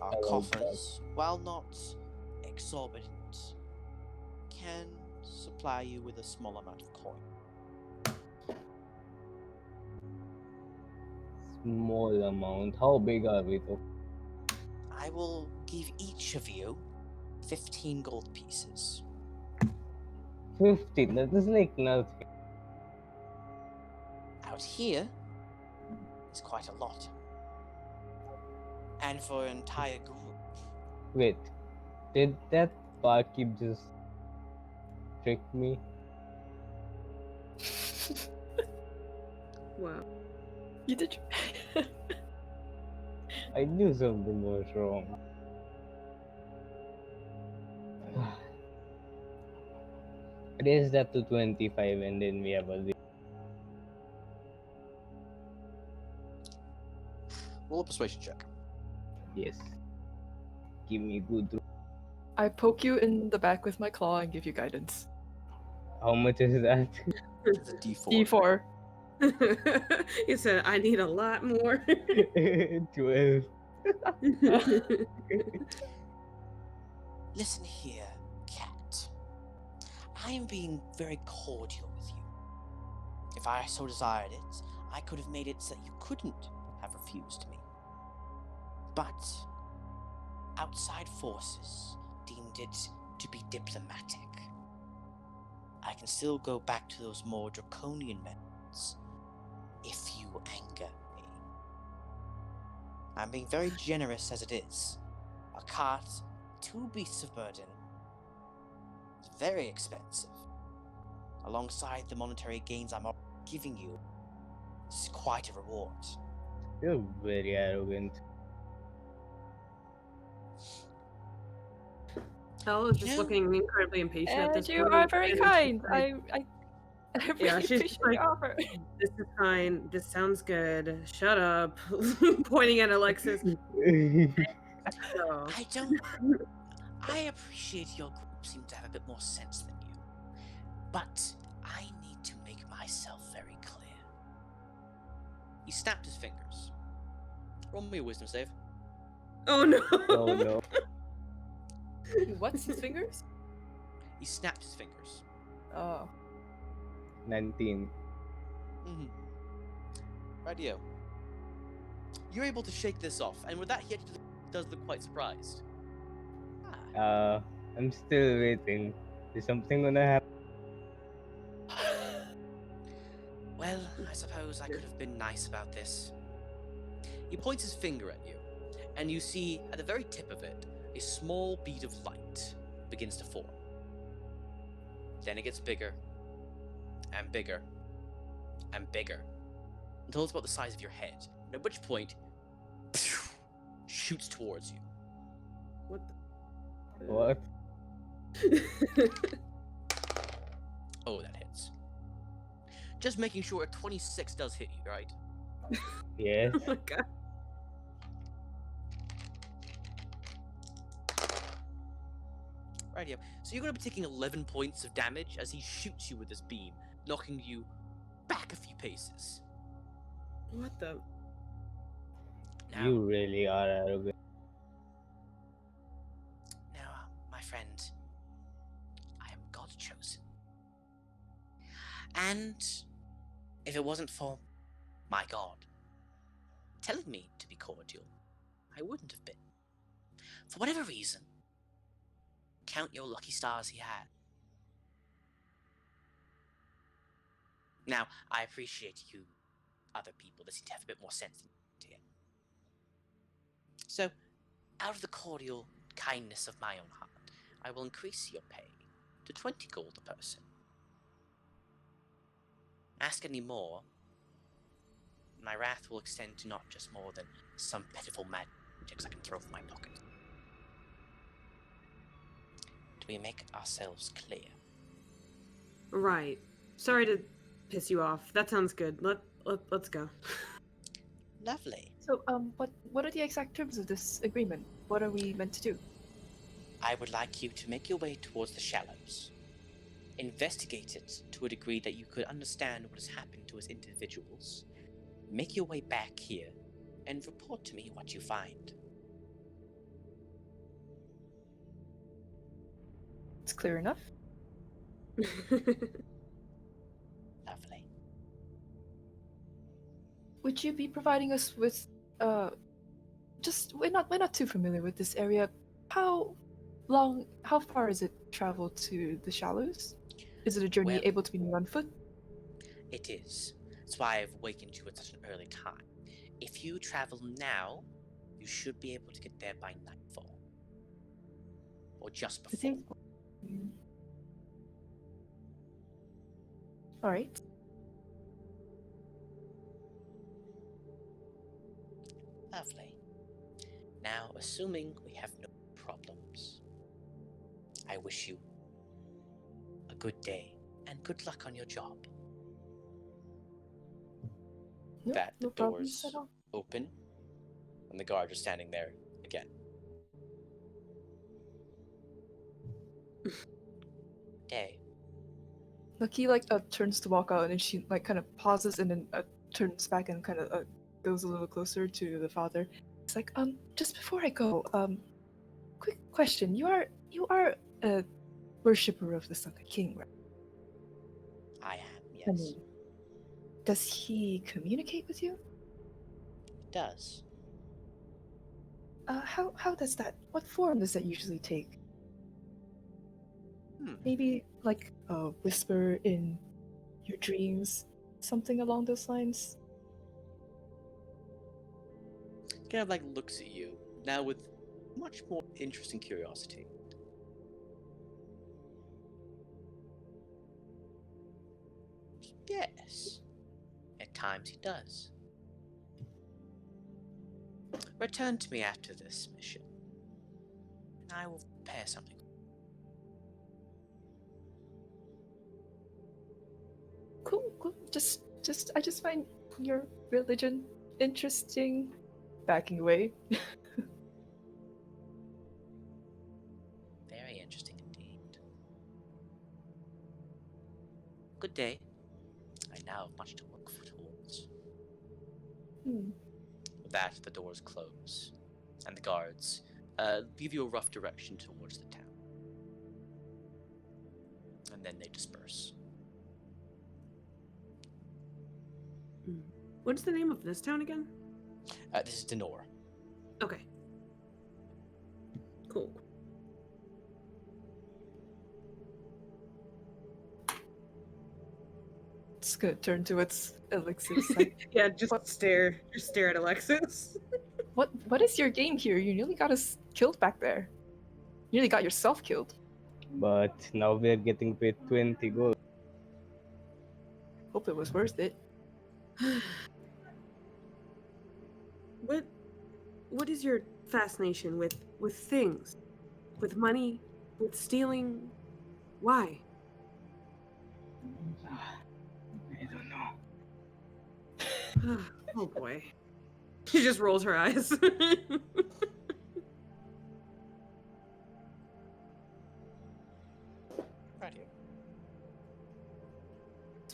S1: Our
S3: I like
S1: coffers, while not exorbitant, can supply you with a small amount of coin.
S3: Small amount. How big are we though?
S1: I will give each of you 15 gold pieces.
S3: 50. That is like nothing.
S1: Out here is quite a lot. And for an entire group,
S3: Wait. Did that barkeep just trick me?
S4: Wow.
S2: You did.
S3: I knew something was wrong. Raise that to 25 and then we have a deal.
S1: roll a persuasion check.
S3: Yes. Give me good.
S2: I poke you in the back with my claw and give you guidance.
S3: How much is that?
S1: It's a D4.
S2: D4.
S4: He said, I need a lot more.
S3: 12.
S1: Listen here, cat. I am being very cordial with you. If I so desired it, I could have made it so that you couldn't have refused me. But outside forces deemed it to be diplomatic. I can still go back to those more draconian methods if you anger me. I'm being very generous as it is. A cart, 2 beasts of burden. It's very expensive. Alongside the monetary gains I'm giving you, it's quite a reward.
S3: You're very arrogant.
S4: Elle is just
S1: Yeah.
S4: looking incredibly impatient at
S2: And
S4: this
S2: you
S4: point.
S2: are very
S4: and
S2: kind.
S4: she's like,
S2: I really
S4: Yeah, she's
S2: appreciate
S4: like-
S2: your offer.
S4: This is fine. This sounds good. Shut up. Pointing at Alexis. So,
S1: I appreciate your group seem to have a bit more sense than you. But I need to make myself very clear. He snapped his fingers. Roll me a wisdom save.
S4: oh no.
S3: Oh no.
S2: What's his fingers?
S1: He snapped his fingers.
S2: Oh.
S3: 19.
S1: Radio. You're able to shake this off, and with that, he actually does look quite surprised.
S3: I'm still waiting. Is something gonna happen?
S1: Well, I suppose I could have been nice about this. He points his finger at you, and you see, at the very tip of it, a small bead of light begins to form. Then it gets bigger, and bigger, and bigger, until it's about the size of your head, at which point, shoots towards you.
S4: What
S3: What?
S4: the?
S1: Oh, that hits. Just making sure a 26 does hit you, right?
S3: Yes.
S4: Oh my god.
S1: Right, yeah. So you're going to be taking 11 points of damage as he shoots you with this beam, knocking you back a few paces.
S4: What the?
S1: Now,
S3: You really are arrogant.
S1: now, my friend, I am God chosen. And if it wasn't for my God telling me to be cordial, I wouldn't have been. For whatever reason, count your lucky stars he had. Now, I appreciate you other people that seem to have a bit more sense than you do. So, out of the cordial kindness of my own heart, I will increase your pay to 20 gold a person. Ask any more, my wrath will extend to not just more than some pitiful magics I can throw from my pocket. Do we make ourselves clear?
S4: Right. Sorry to piss you off. That sounds good. Let's go.
S1: Lovely.
S2: So, what are the exact terms of this agreement? What are we meant to do?
S1: I would like you to make your way towards the shallows. Investigate it to a degree that you could understand what has happened to us individuals. Make your way back here and report to me what you find.
S2: It's clear enough.
S1: Lovely.
S2: Would you be providing us with, just we're not too familiar with this area. How far is it travel to the shallows? Is it a journey
S1: Well-
S2: able to be made on foot?
S1: It is. That's why I've awakened you at such an early time. If you travel now, you should be able to get there by nightfall. Or just
S2: I
S1: before.
S2: think. All right.
S1: Lovely. Now, assuming we have no problems, I wish you a good day and good luck on your job.
S2: No,
S1: That
S2: no
S1: the
S2: problems
S1: doors
S2: at all.
S1: open, and the guards are standing there again. Day.
S2: Lucky turns to walk out, and then she kind of pauses and then turns back and kind of goes a little closer to the father. It's like, just before I go, quick question. You are a worshipper of the Sun King, right?
S1: I am, yes.
S2: I mean, does he communicate with you?
S1: It does.
S2: How does that? What form does that usually take?
S1: Hmm.
S2: Maybe like a whisper in your dreams, something along those lines.
S1: Kind of looks at you, now with much more interest and curiosity. Yes. At times he does. Return to me after this mission, and I will prepare something.
S2: Cool. I just find your religion interesting. Backing away.
S1: Very interesting indeed. Good day. I now have much to look towards.
S2: Hmm.
S1: With that, the doors close, and the guards give you a rough direction towards the town. And then they disperse.
S4: What's the name of this town again?
S1: This is Denor.
S4: Okay. Cool.
S2: It's gonna turn to its Alexis. Like,
S4: Yeah, just
S2: What?
S4: stare. Just stare at Alexis.
S2: what is your game here? You nearly got us killed back there. You nearly got yourself killed.
S3: But now we're getting paid 20 gold.
S2: Hope it was worth it.
S4: What is your fascination with things? With money? With stealing? Why?
S3: I don't know.
S4: Oh boy. She just rolls her eyes.
S1: Right here.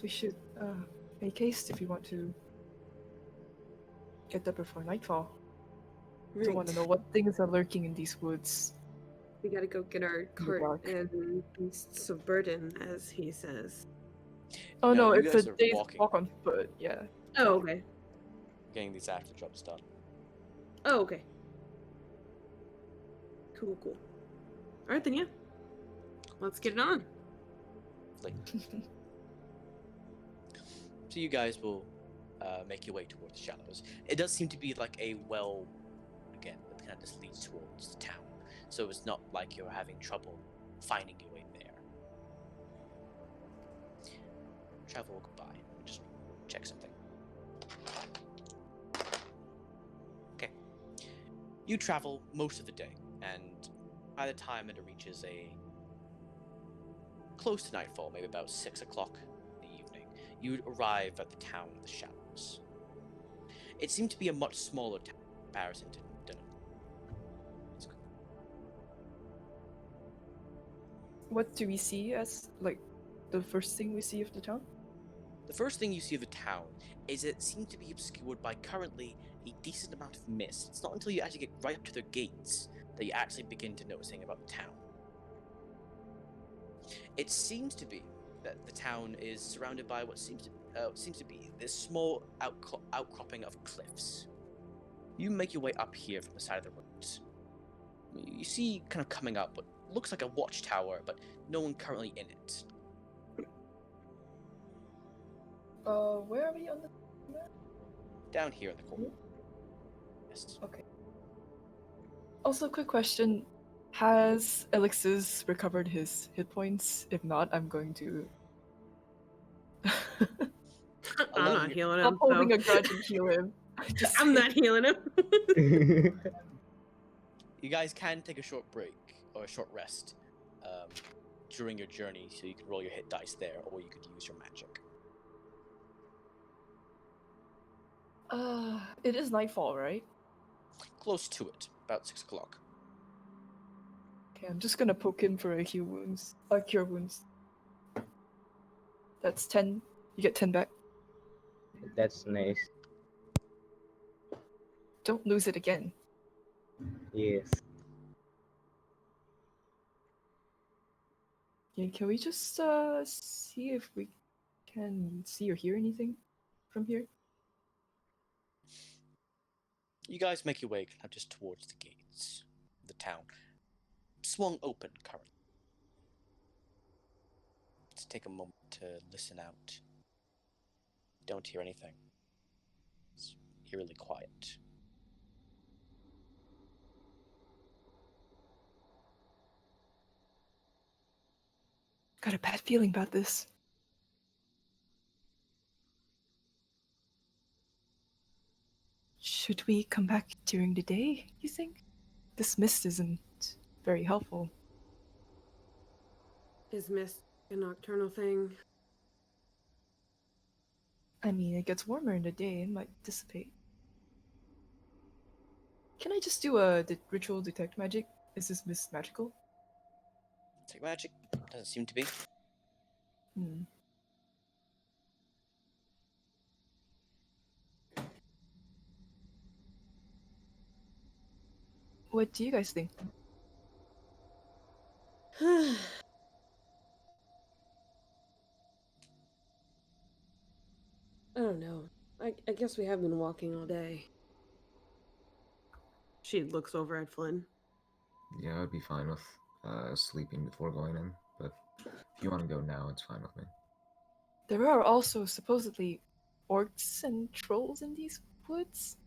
S2: We should make haste if you want to get there before nightfall. Don't want to know what things are lurking in these woods.
S4: We gotta go get our
S2: the
S4: cart
S2: dark.
S4: and beasts of burden, as he says.
S2: Oh
S1: No,
S2: no,
S1: you
S2: it's
S1: guys
S2: a
S1: are
S2: day's
S1: walking.
S2: walk on foot. Yeah.
S4: Oh, okay.
S1: Getting these after jobs done.
S4: Oh, okay. Cool. Alright then, yeah. Let's get it on.
S1: So you guys will make your way towards the shallows. It does seem to be like a well, again, that kind of just leads towards the town. so it's not like you're having trouble finding your way there. Travel goodbye. Let me just check something. Okay. You travel most of the day, and by the time it reaches close to nightfall, maybe about 6 o'clock in the evening, you arrive at the town of the Shadows. It seemed to be a much smaller town in comparison to Dunham.
S2: What do we see as like the first thing we see of the town?
S1: The first thing you see of the town is it seems to be obscured by currently a decent amount of mist. It's not until you actually get right up to their gates that you actually begin to noticing about the town. It seems to be that the town is surrounded by what seems to be this small outcropping of cliffs. You make your way up here from the side of the road. You see kind of coming up what looks like a watchtower, but no one currently in it.
S2: Where are we on the map?
S1: Down here in the corner. Yes.
S2: Okay. Also, quick question. Has Elixir recovered his hit points? If not, I'm going to...
S4: I'm not healing
S2: I'm
S4: him.
S2: holding
S4: So.
S2: a grudge and heal him.
S4: I'm not healing him.
S1: You guys can take a short break or a short rest during your journey, so you can roll your hit dice there, or you could use your magic.
S2: It is nightfall, right?
S1: Close to it, about 6 o'clock.
S2: Okay, I'm just gonna poke him for a cure wounds. That's 10. You get 10 back.
S3: That's nice.
S2: Don't lose it again.
S3: Yes.
S2: Yeah, can we just see if we can see or hear anything from here?
S1: You guys make your way kind of just towards the gates of the town. Swung open currently. Let's take a moment to listen out. Don't hear anything. It's eerily quiet.
S2: Got a bad feeling about this. Should we come back during the day, you think? This mist isn't very helpful.
S4: Is mist a nocturnal thing?
S2: I mean, it gets warmer in the day and might dissipate. Can I just do a ritual detect magic? Is this mist magical?
S1: Take magic. Doesn't seem to be.
S2: Hmm. What do you guys think?
S4: I don't know. I guess we have been walking all day. She looks over at Flynn.
S5: Yeah, I'd be fine with sleeping before going in, but if you want to go now, it's fine with me.
S2: There are also supposedly orcs and trolls in these woods.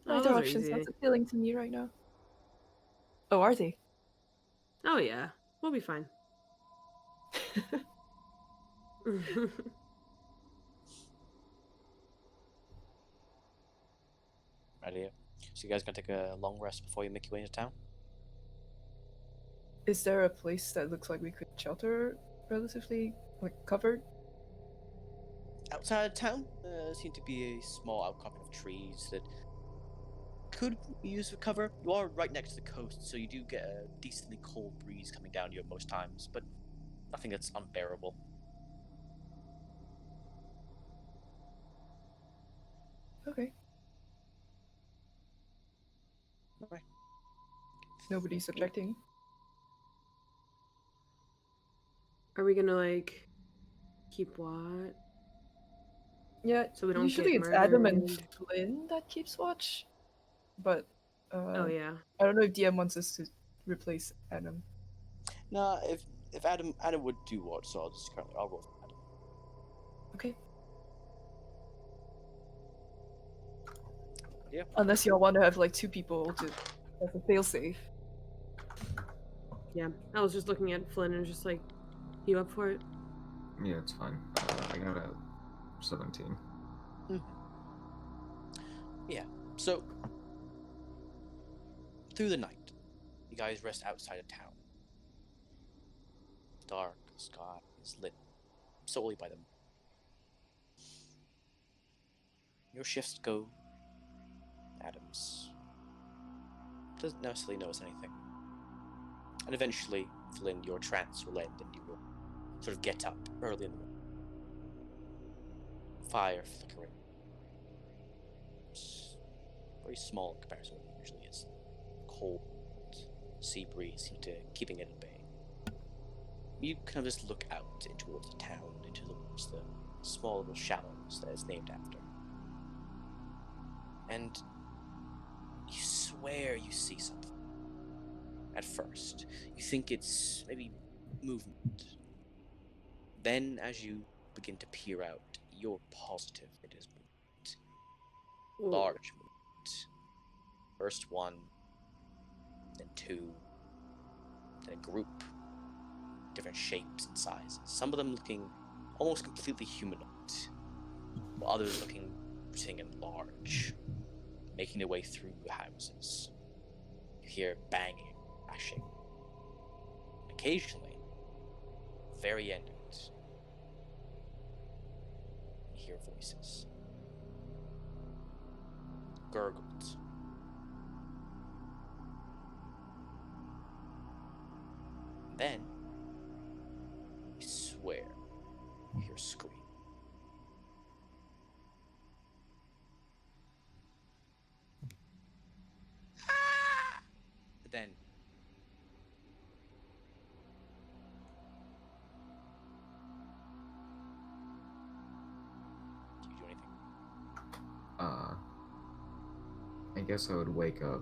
S4: Oh,
S2: Neither
S4: those are
S2: option sounds
S4: easy.
S2: appealing to me right now. Oh, are they?
S4: Oh yeah, we'll be fine.
S1: Right here. So you guys gonna take a long rest before you make your way into town?
S2: Is there a place that looks like we could shelter relatively covered?
S1: Outside of town, there seems to be a small outcropping of trees that could be used for cover. You are right next to the coast, so you do get a decently cold breeze coming down you at most times, but nothing that's unbearable.
S2: Okay.
S1: Alright.
S2: Nobody's objecting.
S4: Are we gonna like keep what?
S2: Yeah,
S4: So we don't
S2: usually
S4: get
S2: it's Adam and
S4: murdered?
S2: Flynn that keeps watch. But
S4: Oh yeah.
S2: I don't know if DM wants us to replace Adam.
S1: Nah, if Adam would do watch, so I'll roll for Adam.
S2: Okay.
S1: Yeah.
S2: Unless y'all want to have like two people to That's a failsafe.
S4: Yeah, I was just looking at Flynn and just like, you up for it?
S5: Yeah, it's fine. I got a 17.
S1: Yeah. So through the night, you guys rest outside of town. Dark sky is lit solely by the moon. Your shifts go. Adams doesn't necessarily notice anything. And eventually, Flynn, your trance will end and you will sort of get up early in the morning. Fire flickering. It's very small in comparison to what it usually is. Cold sea breeze seems to keeping it at bay. You kind of just look out towards the town, into the small little shallows that it's named after. And you swear you see something. At first, you think it's maybe movement. Then, as you begin to peer out, you're positive it is movement. Large movement. First one, then two, then a group. Different shapes and sizes. Some of them looking almost completely humanoid, while others looking pretty and large, making their way through the houses. You hear banging, crashing. Occasionally, very end of it, you hear voices. Gurgled. And then, you swear you hear a scream. But then, do you do anything?
S5: I guess I would wake up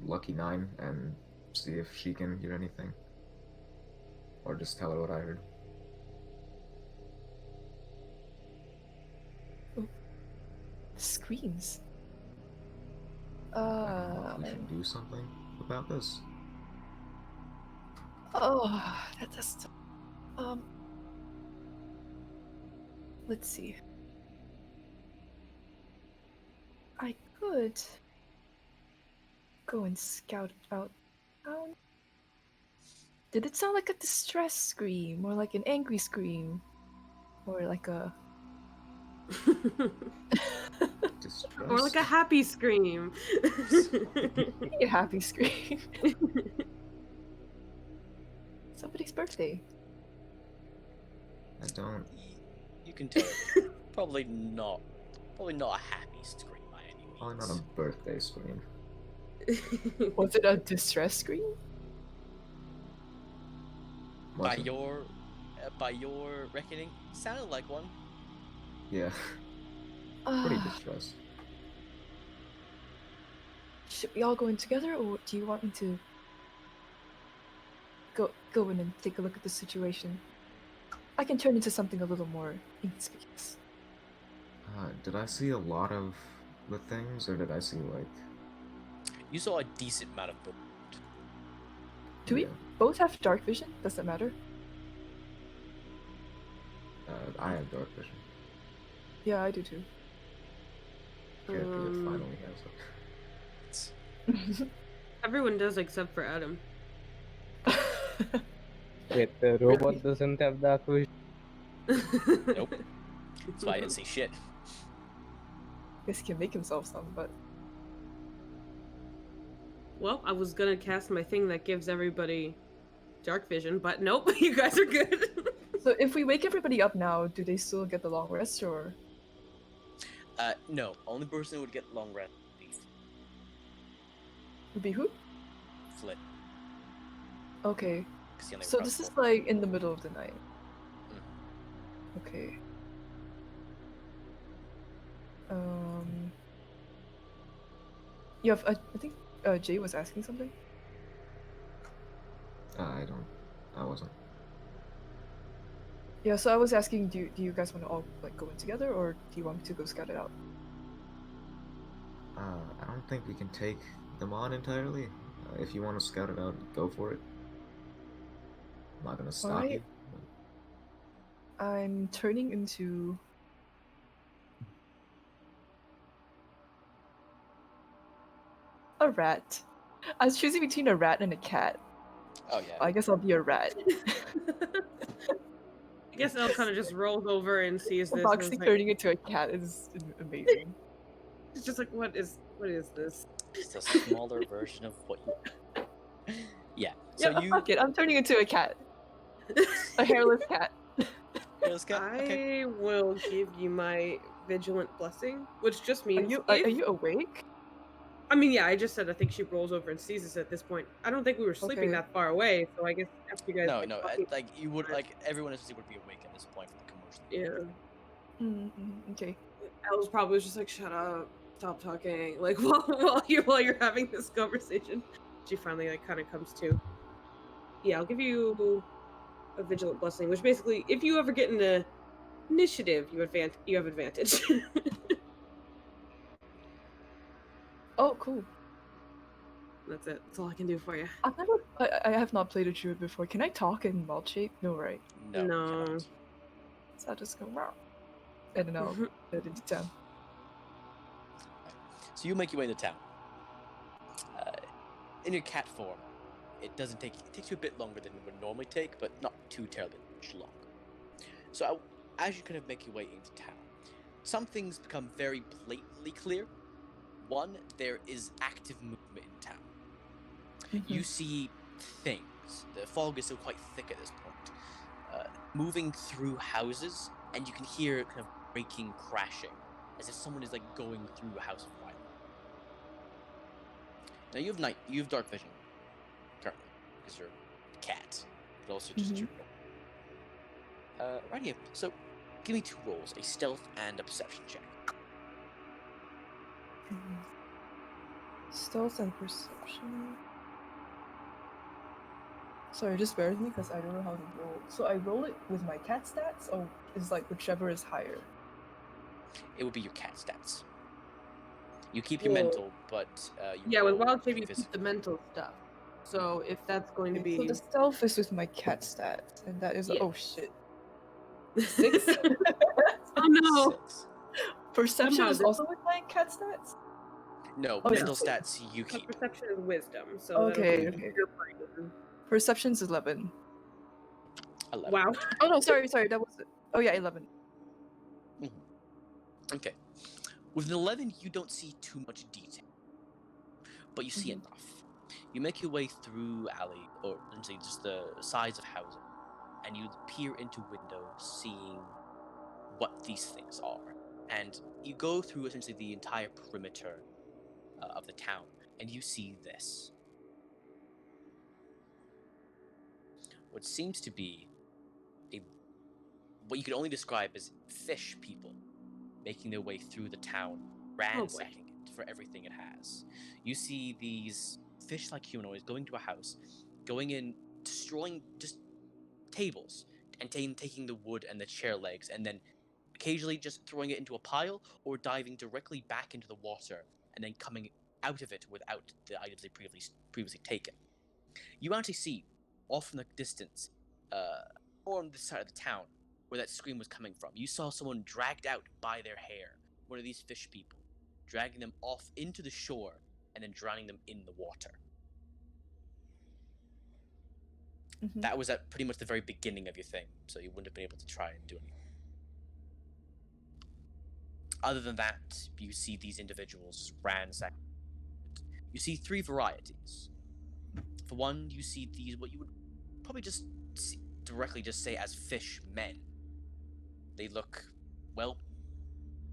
S5: Lucky 9 and see if she can hear anything. Or just tell her what I heard.
S2: Screams.
S5: I don't know if we should do something about this.
S2: Oh, that's let's see. I could go and scout out town. Did it sound like a distress scream, or like an angry scream, or like a
S5: Distress?
S4: Or like a happy scream.
S2: a happy scream? Somebody's birthday.
S5: I don't...
S1: You can tell. Probably not a happy scream by any means.
S5: Probably not a birthday scream.
S2: Was it a distress scream?
S5: Was it?
S1: By your reckoning, sounded like one.
S5: Yeah, pretty distressed.
S2: Should we all go in together, or do you want me to go in and take a look at the situation? I can turn into something a little more inconspicuous.
S5: Did I see a lot of the things, or did I see, like...
S1: You saw a decent amount of movement.
S2: Do we
S5: Yeah.
S2: both have dark vision? Does that matter?
S5: I have dark vision.
S2: Yeah, I do too.
S5: Character that finally has it.
S4: Everyone does except for Adam.
S3: Wait, the robot doesn't have dark vision?
S1: Nope. That's why I didn't see shit.
S2: Guess he can make himself some, but
S4: Well, I was gonna cast my thing that gives everybody dark vision, but nope, you guys are good.
S2: so if we wake everybody up now, do they still get the long rest, or?
S1: No. Only person who would get long rest
S2: Would be who?
S1: Flynn.
S2: Okay.
S1: 'Cause he only
S2: So
S1: runs
S2: this is
S1: one.
S2: like in the middle of the night.
S1: Mhm.
S2: Okay. You have, I think Jay was asking something.
S5: I wasn't.
S2: Yeah, so I was asking, do you guys want to all like go in together, or do you want me to go scout it out?
S5: I don't think we can take them on entirely. If you want to scout it out, go for it. I'm not gonna stop
S2: Alright.
S5: you.
S2: I'm turning into a rat. I was choosing between a rat and a cat.
S1: Oh yeah.
S2: I guess I'll be a rat.
S4: I guess Elle kind of just rolls over and sees this. And
S2: Foxy
S4: is like,
S2: turning into a cat is amazing.
S4: it's just like, what is this?
S1: Just a smaller version of what you. Yeah. So
S2: Yeah,
S1: you.
S2: fuck it. I'm turning into a cat. A hairless cat.
S1: Hairless cat? Okay.
S4: I will give you my vigilant blessing, which just
S2: Are
S4: means
S2: you
S4: if
S2: are you awake?
S4: I mean, yeah, I just said I think she rolls over and sees us at this point. I don't think we were sleeping
S2: Okay.
S4: that far away, so I guess after you guys.
S1: No,
S4: get
S1: no.
S4: talking-
S1: Like you would like everyone essentially would be awake at this point from the commotion.
S4: Yeah,
S2: Mm-hmm. Okay.
S4: Elle's probably just like, "Shut up, stop talking." Like while you're having this conversation, she finally like kind of comes to. Yeah, I'll give you a vigilant blessing, which basically, if you ever get into initiative, you have advantage.
S2: Oh, cool.
S4: That's it. That's all I can do for you.
S2: I have not played a druid before. Can I talk in wild shape? No, right?
S1: No. you
S4: No.
S1: cannot.
S2: So I'll just go wow. And then I'll head into town.
S1: So you make your way into town. In your cat form, it takes you a bit longer than it would normally take, but not too terribly much longer. So as you kind of make your way into town, some things become very blatantly clear. One, there is active movement in town. You see things. The fog is still quite thick at this point. Moving through houses, and you can hear kind of breaking, crashing, as if someone is like going through a house of fire. Now you have dark vision currently because you're a cat, but also just your normal. Right here. So, give me 2 rolls: a stealth and a perception check.
S2: Stealth and perception. Sorry, just bear with me because I don't know how to roll. So I roll it with my cat stats, or is like whichever is higher?
S1: It would be your cat stats. You keep your
S4: Well,
S1: mental, but you
S4: Yeah, with
S1: roll
S4: wild shape, you keep
S1: physical.
S4: the mental stuff. So if that's going to
S2: Okay, so
S4: be
S2: the stealth is with my cat stats, and that is
S4: Yeah.
S2: oh shit. 6?
S4: Oh no!
S1: 6.
S2: Perception
S4: Somehow
S2: is
S4: this-
S2: also with my cat stats?
S1: No,
S2: Oh,
S1: mental
S2: yeah.
S1: stats you
S4: But
S1: keep.
S4: perception is wisdom, so
S2: Okay,
S4: that'll be
S2: okay.
S4: your brain.
S2: Perception's 11.
S1: 11.
S4: Wow.
S2: Oh no, sorry, that was it. Oh yeah, 11.
S1: Okay. With an 11, you don't see too much detail, but you see enough. You make your way through alley, or essentially just the sides of housing, and you peer into windows, seeing what these things are. And you go through essentially the entire perimeter of the town, and you see this. What seems to be what you could only describe as fish people making their way through the town, ransacking it for everything it has. You see these fish-like humanoids going to a house, going in, destroying just tables, and taking the wood and the chair legs, and then occasionally just throwing it into a pile or diving directly back into the water and then coming out of it without the items they previously taken. You actually see, off in the distance, or on this side of the town, where that scream was coming from. You saw someone dragged out by their hair, one of these fish people, dragging them off into the shore and then drowning them in the water. That was at pretty much the very beginning of your thing, so you wouldn't have been able to try and do anything. Other than that, you see these individuals ransack. You see 3 varieties. For one, you see these, what you would probably just directly just say as fish men. They look, well,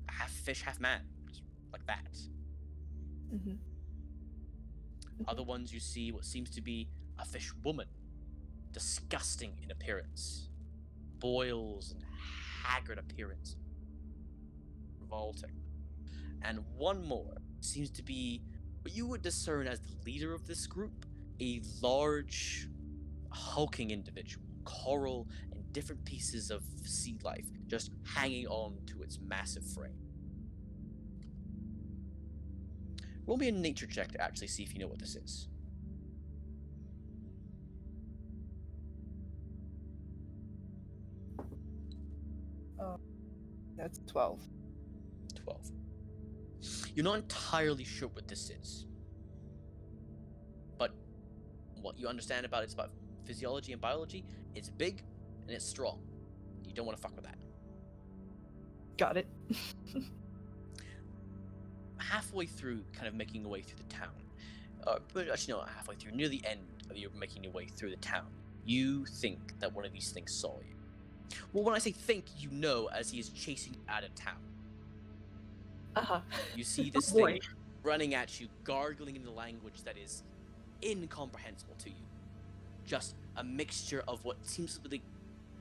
S1: half fish, half man, just like that. Other ones you see what seems to be a fish woman, disgusting in appearance, boils and haggard appearance, revolting. And one more seems to be what you would discern as the leader of this group, a large, hulking individual, coral and different pieces of sea life just hanging on to its massive frame. Roll me a nature check to actually see if you know what this is.
S2: That's 12.
S1: 12. You're not entirely sure what this is. But what you understand about it's about physiology and biology, it's big and it's strong. You don't want to fuck with that.
S2: Got it.
S1: Halfway through, kind of making your way through the town, but actually not halfway through, near the end of you making your way through the town, you think that one of these things saw you. Well, when I say think, you know as he is chasing you out of town.
S2: Uh-huh.
S1: You see this
S4: Oh, boy.
S1: thing running at you, gargling in a language that is incomprehensible to you. Just a mixture of what seems to be like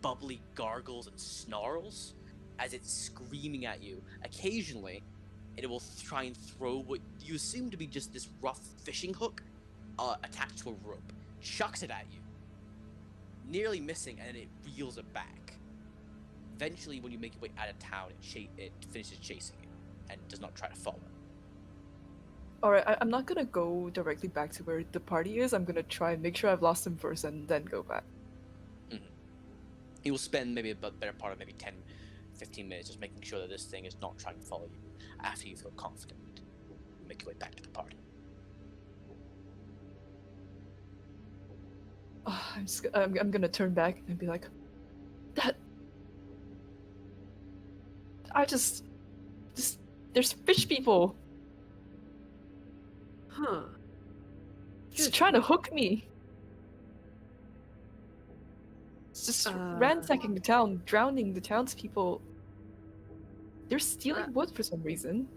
S1: bubbly gargles and snarls as it's screaming at you. Occasionally, it will try and throw what you assume to be just this rough fishing hook attached to a rope. Chucks it at you, nearly missing, and then it reels it back. Eventually, when you make your way out of town, it finishes chasing you and does not try to follow.
S2: Alright, I'm not gonna go directly back to where the party is. I'm gonna try and make sure I've lost him first and then go back.
S1: You will spend maybe a better part of maybe 10, 15 minutes just making sure that this thing is not trying to follow you. After you feel confident, you make your way back to the party.
S2: Oh, I'm gonna turn back and be like, that. There's fish people.
S4: Huh.
S2: Just trying to hook me. It's just ransacking the town, drowning the townspeople. They're stealing wood for some reason.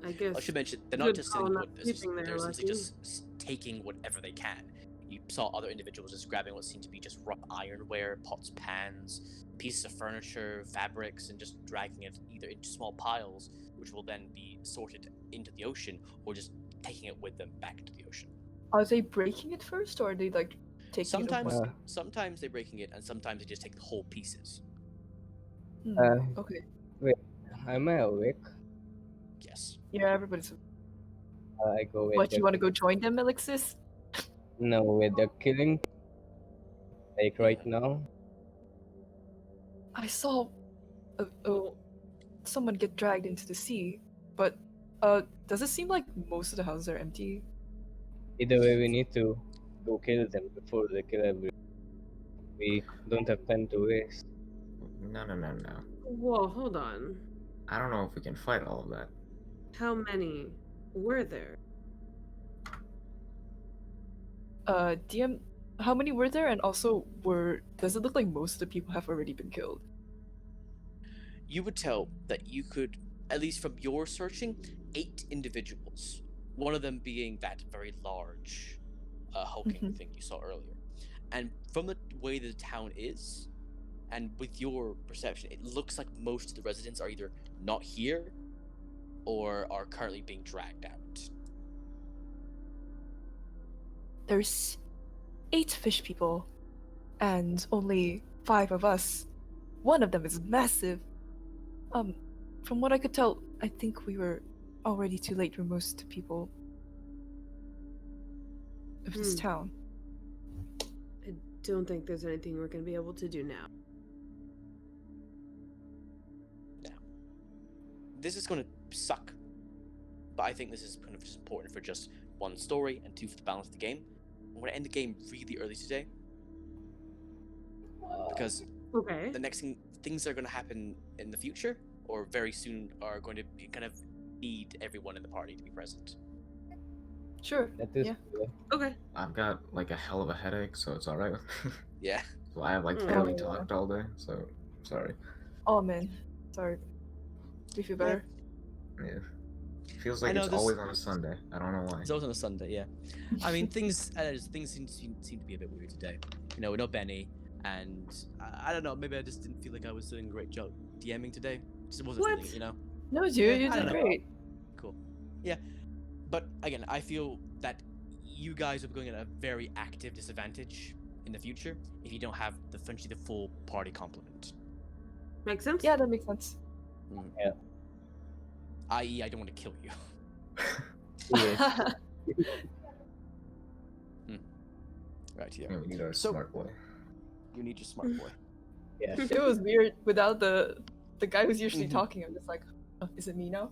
S4: I guess.
S1: I should mention, they're not just stealing wood, they're essentially just taking whatever they can. You saw other individuals just grabbing what seemed to be just rough ironware, pots, pans, pieces of furniture, fabrics, and just dragging it either into small piles, which will then be sorted into the ocean, or just taking it with them back into the ocean.
S2: Are they breaking it first, or are they like taking it away?
S1: Sometimes they're breaking it, and sometimes they just take the whole pieces.
S2: Okay.
S3: Wait, am I awake?
S1: Yes.
S2: Yeah, everybody's.
S3: I go with
S2: What,
S3: the,
S2: you want to go join them, Alexis?
S3: no, with the killing. Like right now.
S2: I saw someone get dragged into the sea, but does it seem like most of the houses are empty?
S3: Either way, we need to go kill them before they kill everyone. We don't have time to waste.
S5: No.
S4: Whoa, hold on.
S5: I don't know if we can fight all of that.
S4: How many were there?
S2: DM, how many were there? And also, does it look like most of the people have already been killed?
S1: You would tell that you could, at least from your searching, 8 individuals. One of them being that very large hulking thing you saw earlier. And from the way the town is, and with your perception, it looks like most of the residents are either not here or are currently being dragged out.
S2: There's 8 fish people, and only 5 of us. One of them is massive. From what I could tell, I think we were already too late for most people of this town.
S4: I don't think there's anything we're going to be able to do now.
S1: This is going to suck, but I think this is kind of just important for just 1 story and 2 for the balance of the game. I'm going to end the game really early today because the next things that are going to happen in the future or very soon are going to be kind of need everyone in the party to be present.
S2: Sure.
S3: That is
S4: Okay.
S5: I've got like a hell of a headache, so it's alright with me.
S1: Yeah.
S5: So I have like barely talked all day, so sorry.
S2: Oh man, sorry. Do you feel better?
S5: Yeah. Feels like it's always on a Sunday. I don't know why.
S1: It's always on a Sunday, yeah. I mean, things seem to be a bit weird today. You know, no Benny, and I don't know. Maybe I just didn't feel like I was doing a great job DMing today. Just wasn't feeling it, you know.
S2: No, dude, you
S1: I
S2: did
S1: don't know.
S2: great.
S1: Cool. Yeah, but again, I feel that you guys are going at a very active disadvantage in the future if you don't have the full party complement.
S4: Makes sense?
S2: Yeah, that makes sense.
S3: Yeah.
S1: I.e., I don't want to kill you.
S3: Yes.
S1: Right here.
S5: Yeah, we need our
S1: So-
S5: smart boy.
S1: You need your smart boy.
S3: Yes.
S2: It was weird without the guy who's usually
S1: Mhm.
S2: talking. I'm just like, is it me now?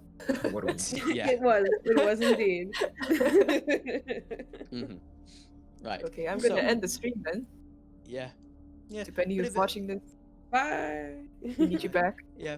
S5: What do we
S1: Yeah.
S4: It was indeed.
S1: hmm Right.
S2: Okay, I'm gonna
S1: So-
S2: end the stream then.
S1: Yeah. Yeah.
S2: Depending
S1: but
S2: who's
S1: if it-
S2: watching this,
S4: Bye.
S2: we need you back.
S1: Yeah.